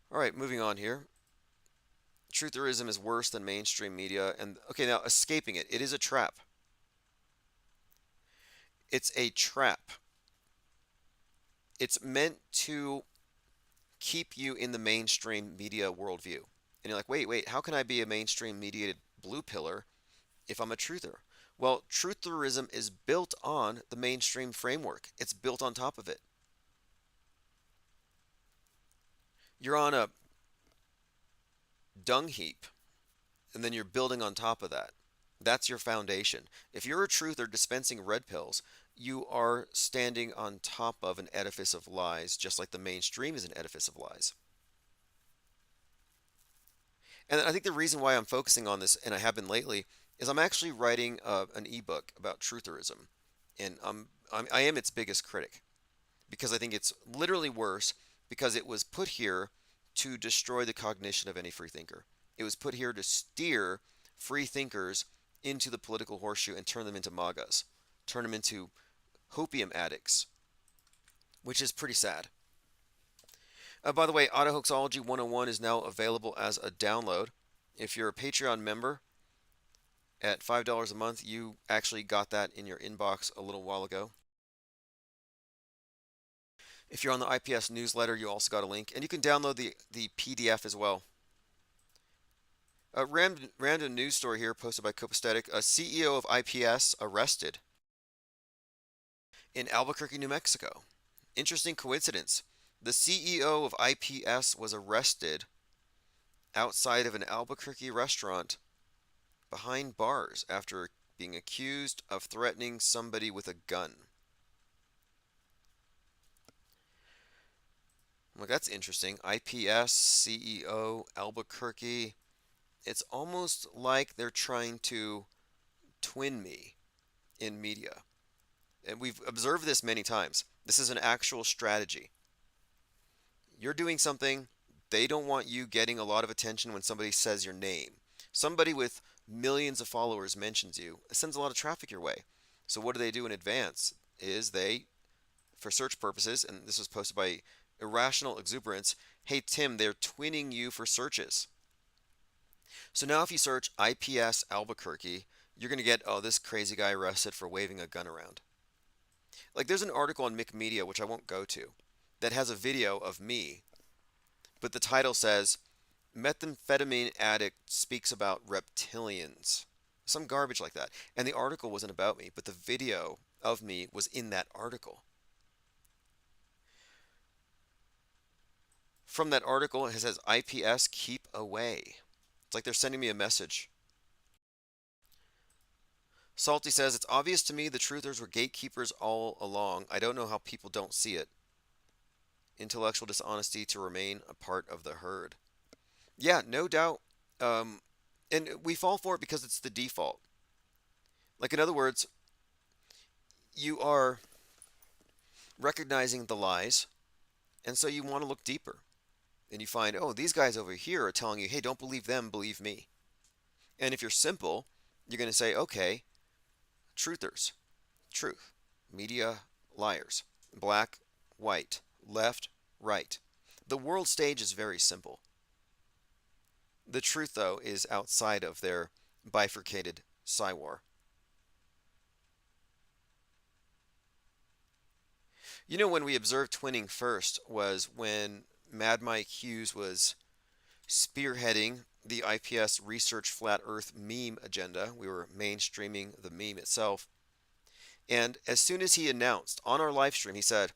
All right, moving on here. Trutherism is worse than mainstream media. And okay, now escaping it. It is a trap. It's a trap. It's meant to keep you in the mainstream media worldview. And you're like, wait, how can I be a mainstream mediated blue pillar if I'm a truther? Well, trutherism is built on the mainstream framework. It's built on top of it. You're on a dung heap, and then you're building on top of that. That's your foundation. If you're a truther dispensing red pills, you are standing on top of an edifice of lies, just like the mainstream is an edifice of lies. And I think the reason why I'm focusing on this, and I have been lately, is I'm actually writing an ebook about trutherism, and I am its biggest critic, because I think it's literally worse, because it was put here to destroy the cognition of any free thinker. It was put here to steer free thinkers into the political horseshoe and turn them into MAGAs, turn them into hopium addicts, which is pretty sad. By the way, Autohoaxology 101 is now available as a download. If you're a Patreon member at $5 a month, you actually got that in your inbox a little while ago. If you're on the IPS newsletter, you also got a link, and you can download the PDF as well. A random news story here posted by Copacetic. A CEO of IPS arrested in Albuquerque, New Mexico. Interesting coincidence. The CEO of IPS was arrested outside of an Albuquerque restaurant behind bars after being accused of threatening somebody with a gun. Well, that's interesting. IPS, CEO, Albuquerque. It's almost like they're trying to twin me in media. And we've observed this many times. This is an actual strategy. You're doing something, they don't want you getting a lot of attention when somebody says your name. Somebody with millions of followers mentions you, it sends a lot of traffic your way. So what do in advance? Is they, for search purposes, and this was posted by Irrational Exuberance, hey Tim, they're twinning you for searches. So now if you search IPS Albuquerque, you're going to get, oh, this crazy guy arrested for waving a gun around. Like, there's an article on McMedia, which I won't go to, that has a video of me, but the title says, methamphetamine addict speaks about reptilians. Some garbage like that. And the article wasn't about me, but the video of me was in that article. From that article, it says, IPS, keep away. It's like they're sending me a message. Salty says, it's obvious to me the truthers were gatekeepers all along. I don't know how people don't see it. Intellectual dishonesty to remain a part of the herd. Yeah, no doubt. And we fall for it because it's the default. Like, in other words, you are recognizing the lies, and so you want to look deeper. And you find, oh, these guys over here are telling you, hey, don't believe them, believe me. And if you're simple, you're going to say, okay, truthers, truth, media, liars, black, white, left, right. The world stage is very simple. The truth, though, is outside of their bifurcated psywar. You know, when we observed twinning first was when Mad Mike Hughes was spearheading the IPS Research Flat Earth meme agenda. We were mainstreaming the meme itself. And as soon as he announced on our live stream, he said,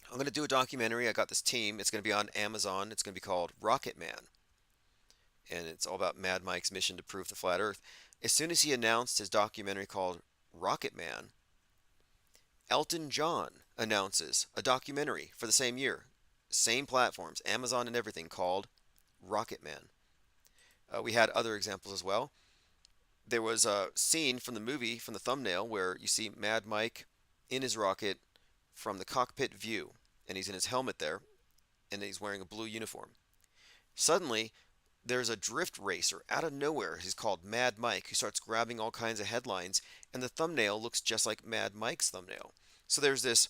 I'm going to do a documentary. I got this team. It's going to be on Amazon. It's going to be called Rocket Man. And it's all about Mad Mike's mission to prove the flat Earth. As soon as he announced his documentary called Rocket Man, Elton John announces a documentary for the same year, same platforms, Amazon and everything, called Rocket Man. We had other examples as well. There was a scene from the movie, from the thumbnail, where you see Mad Mike in his rocket from the cockpit view, and he's in his helmet there, and he's wearing a blue uniform. Suddenly, there's a drift racer out of nowhere. He's called Mad Mike, who starts grabbing all kinds of headlines, and the thumbnail looks just like Mad Mike's thumbnail. So there's this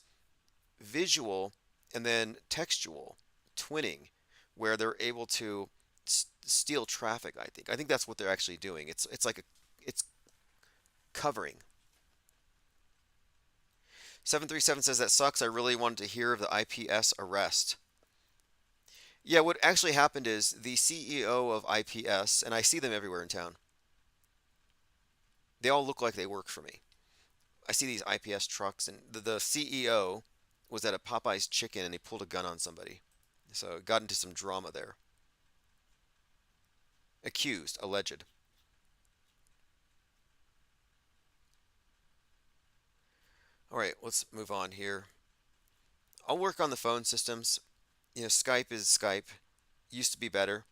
visual and then textual twinning where they're able to steal traffic. I think that's what they're actually doing. It's covering. 737 says that sucks. I really wanted to hear of the IPS arrest. Yeah, what actually happened is the CEO of IPS, and I see them everywhere in town, they all look like they work for me. I see these IPS trucks, and the CEO was at a Popeye's Chicken, and he pulled a gun on somebody. So it got into some drama there. Accused, alleged. All right, let's move on here. I'll work on the phone systems. You know, Skype is Skype. Used to be better.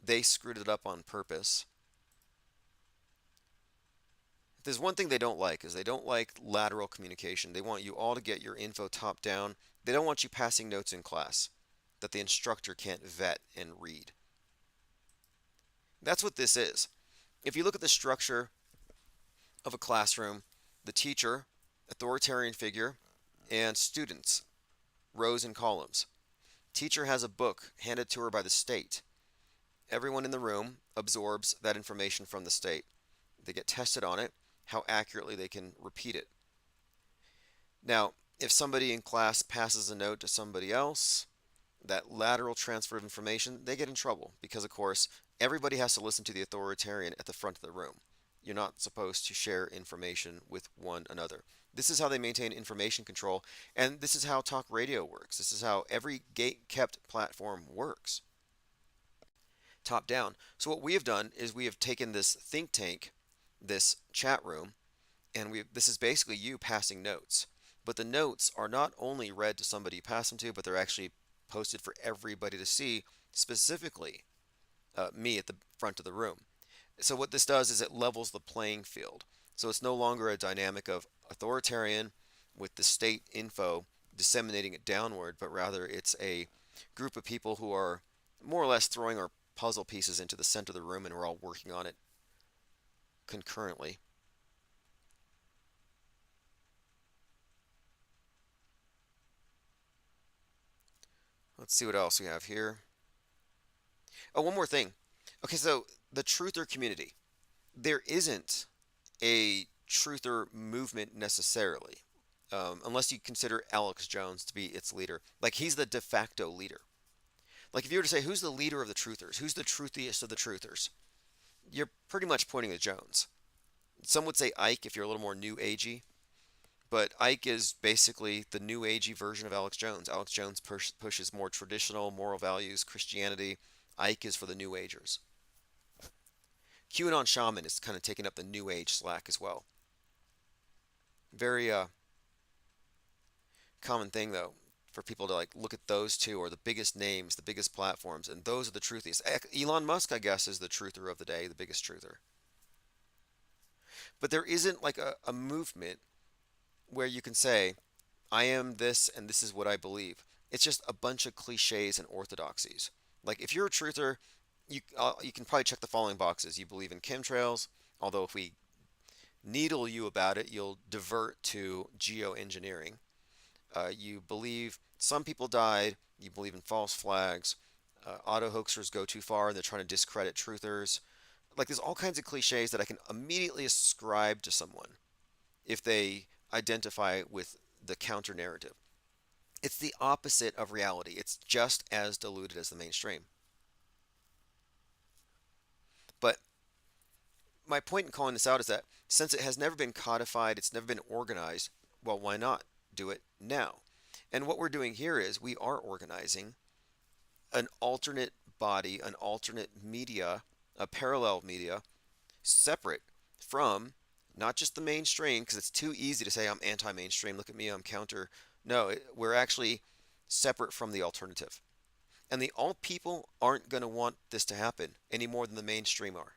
They screwed it up on purpose. If there's one thing they don't like, is they don't like lateral communication. They want you all to get your info top down. They don't want you passing notes in class that the instructor can't vet and read. That's what this is. If you look at the structure of a classroom, the teacher, authoritarian figure, and students, rows and columns. Teacher has a book handed to her by the state. Everyone in the room absorbs that information from the state. They get tested on it, how accurately they can repeat it. Now, if somebody in class passes a note to somebody else, that lateral transfer of information, they get in trouble because, of course, everybody has to listen to the authoritarian at the front of the room. You're not supposed to share information with one another. This is how they maintain information control, and this is how talk radio works. This is how every gate-kept platform works. Top down. So what we have done is we have taken this think tank, this chat room, and this is basically you passing notes. But the notes are not only read to somebody you pass them to, but they're actually posted for everybody to see, specifically me at the front of the room. So what this does is it levels the playing field. So it's no longer a dynamic of authoritarian with the state info disseminating it downward, but rather it's a group of people who are more or less throwing our puzzle pieces into the center of the room, and we're all working on it concurrently. Let's see what else we have here. Oh, one more thing. Okay, so the truther community. There isn't a truther movement necessarily, unless you consider Alex Jones to be its leader. Like, he's the de facto leader. Like, if you were to say, who's the leader of the truthers? Who's the truthiest of the truthers? You're pretty much pointing at Jones. Some would say Ike if you're a little more new agey. But Ike is basically the new agey version of Alex Jones. Alex Jones pushes more traditional moral values, Christianity. Ike is for the new agers. QAnon Shaman is kind of taking up the new age slack as well. Very common thing, though, for people to like look at those two or the biggest names, the biggest platforms, and those are the truthiest. Elon Musk, I guess, is the truther of the day, the biggest truther. But there isn't like a movement where you can say, I am this and this is what I believe. It's just a bunch of cliches and orthodoxies. Like if you're a truther, you can probably check the following boxes. You believe in chemtrails, although if we needle you about it, you'll divert to geoengineering. You believe some people died. You believe in false flags. Auto hoaxers go too far and they're trying to discredit truthers. Like there's all kinds of cliches that I can immediately ascribe to someone if they identify with the counter narrative. It's the opposite of reality. It's just as diluted as the mainstream. But my point in calling this out is that since it has never been codified, it's never been organized, well, why not do it now? And what we're doing here is we are organizing an alternate body, an alternate media, a parallel media, separate from not just the mainstream, because it's too easy to say I'm anti-mainstream, look at me, I'm counter. No, we're actually separate from the alternative. And the alt people aren't going to want this to happen any more than the mainstream are.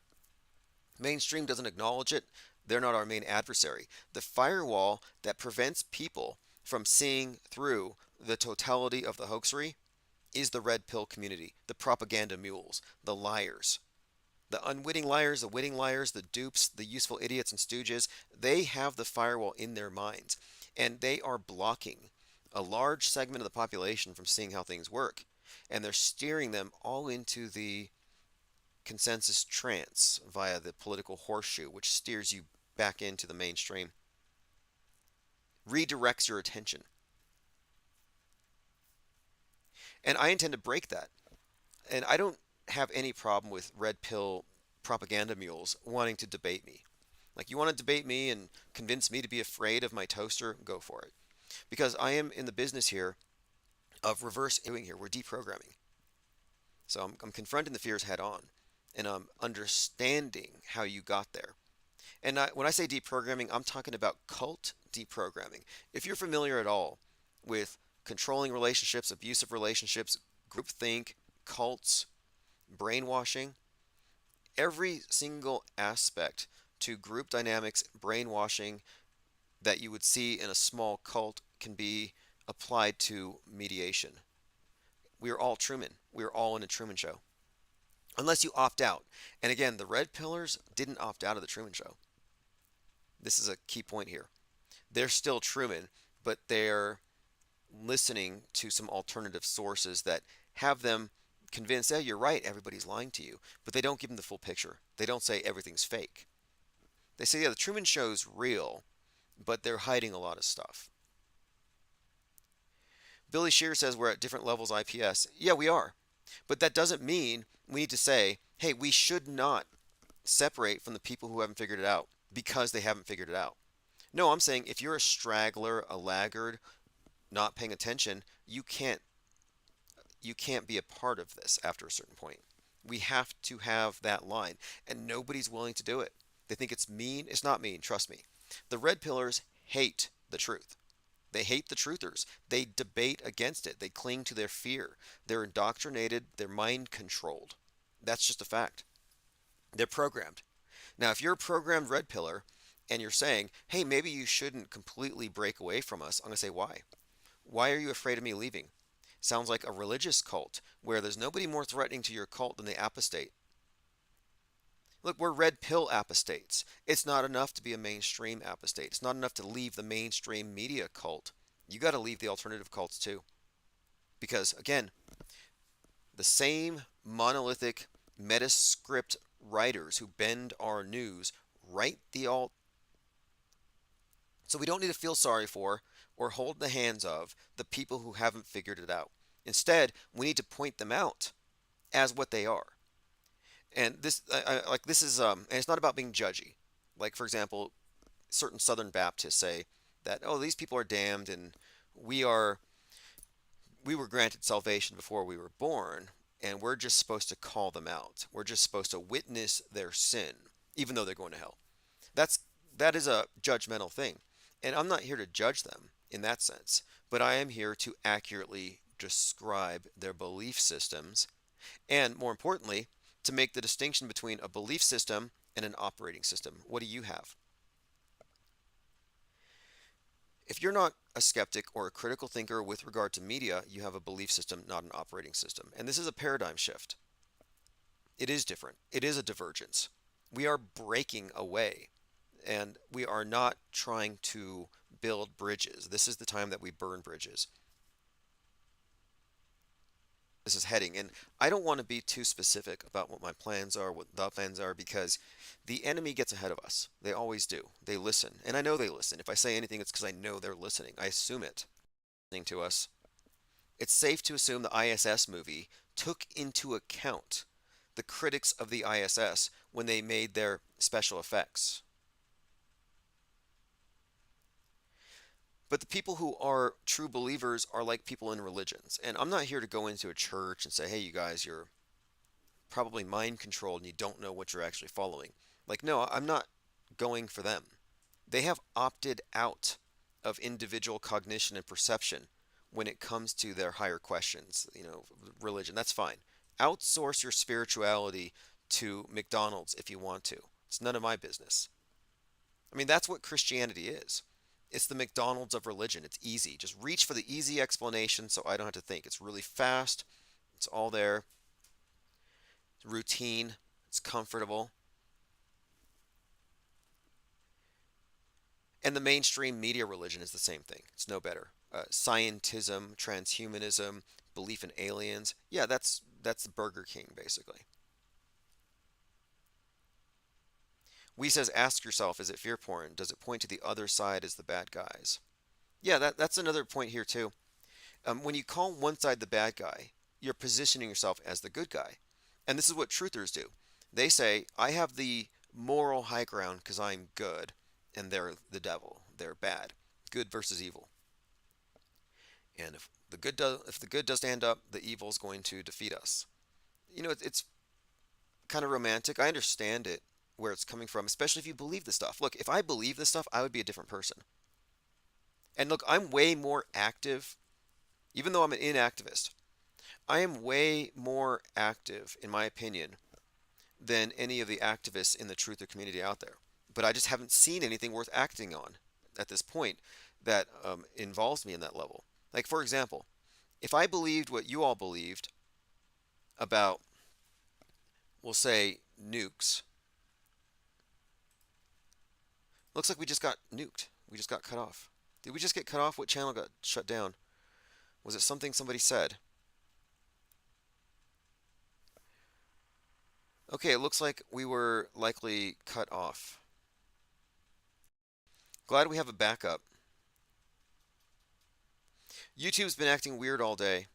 Mainstream doesn't acknowledge it. They're not our main adversary. The firewall that prevents people from seeing through the totality of the hoaxery is the red pill community, the propaganda mules, the liars. The unwitting liars, the witting liars, the dupes, the useful idiots and stooges, they have the firewall in their minds. And they are blocking a large segment of the population from seeing how things work. And they're steering them all into the consensus trance via the political horseshoe, which steers you back into the mainstream, redirects your attention. And I intend to break that. And I don't have any problem with red pill propaganda mules wanting to debate me. Like, you want to debate me and convince me to be afraid of my toaster? Go for it. Because I am in the business here of reverse doing here. We're deprogramming. So I'm confronting the fears head on. And I'm understanding how you got there. And when I say deprogramming, I'm talking about cult deprogramming. If you're familiar at all with controlling relationships, abusive relationships, groupthink, cults, brainwashing, every single aspect to group dynamics, brainwashing that you would see in a small cult can be applied to mediation. We are all Truman. We are all in a Truman Show. Unless you opt out. And again, the red pillars didn't opt out of the Truman Show. This is a key point here. They're still Truman, but they're listening to some alternative sources that have them convinced, yeah, you're right, everybody's lying to you. But they don't give them the full picture. They don't say everything's fake. They say, yeah, the Truman Show's real, but they're hiding a lot of stuff. Billy Shear says we're at different levels IPS. Yeah, we are. But that doesn't mean we need to say, hey, we should not separate from the people who haven't figured it out because they haven't figured it out. No, I'm saying if you're a straggler, a laggard, not paying attention, you can't be a part of this after a certain point. We have to have that line, and nobody's willing to do it. They think it's mean. It's not mean, trust me. The red pillars hate the truth. They hate the truthers. They debate against it. They cling to their fear. They're indoctrinated. They're mind controlled. That's just a fact. They're programmed. Now, if you're a programmed red pillar and you're saying, hey, maybe you shouldn't completely break away from us, I'm going to say, why? Why are you afraid of me leaving? Sounds like a religious cult where there's nobody more threatening to your cult than the apostate. Look, we're red pill apostates. It's not enough to be a mainstream apostate. It's not enough to leave the mainstream media cult. You got to leave the alternative cults too. Because, again, the same monolithic metascript writers who bend our news write the alt. So we don't need to feel sorry for or hold the hands of the people who haven't figured it out. Instead, we need to point them out as what they are. And this, this is, and it's not about being judgy. Like, for example, certain Southern Baptists say that, oh, these people are damned, and we were granted salvation before we were born, and we're just supposed to call them out. We're just supposed to witness their sin, even though they're going to hell. That is a judgmental thing, and I'm not here to judge them in that sense, but I am here to accurately describe their belief systems, and more importantly, to make the distinction between a belief system and an operating system. What do you have? If you're not a skeptic or a critical thinker with regard to media, you have a belief system, not an operating system. And this is a paradigm shift. It is different. It is a divergence. We are breaking away, and we are not trying to build bridges. This is the time that we burn bridges. This is heading, and I don't want to be too specific about what my plans are, what the plans are, because the enemy gets ahead of us. They always do. They listen, and I know they listen. If I say anything, it's because I know they're listening. I assume it. Listening to us. It's safe to assume the ISS movie took into account the critics of the ISS when they made their special effects. But the people who are true believers are like people in religions. And I'm not here to go into a church and say, hey, you guys, you're probably mind controlled and you don't know what you're actually following. Like, no, I'm not going for them. They have opted out of individual cognition and perception when it comes to their higher questions, religion. That's fine. Outsource your spirituality to McDonald's if you want to. It's none of my business. I mean, that's what Christianity is. It's the McDonald's of religion. It's easy. Just reach for the easy explanation so I don't have to think. It's really fast. It's all there. It's routine. It's comfortable. And the mainstream media religion is the same thing. It's no better. Scientism, transhumanism, belief in aliens. Yeah, that's Burger King, basically. We says, ask yourself, is it fear porn? Does it point to the other side as the bad guys? Yeah, that's another point here too. When you call one side the bad guy, you're positioning yourself as the good guy. And this is what truthers do. They say, I have the moral high ground because I'm good, and they're the devil. They're bad. Good versus evil. And if the good does stand up, the evil is going to defeat us. It's kind of romantic. I understand it, where it's coming from, especially if you believe this stuff. Look, if I believe this stuff, I would be a different person. And look, I'm way more active, even though I'm an inactivist. I am way more active, in my opinion, than any of the activists in the truther community out there. But I just haven't seen anything worth acting on at this point that involves me in that level. Like, for example, if I believed what you all believed about, we'll say, nukes. Looks like we just got nuked. We just got cut off. Did we just get cut off? What channel got shut down? Was it something somebody said? Okay, it looks like we were likely cut off. Glad we have a backup. YouTube's been acting weird all day.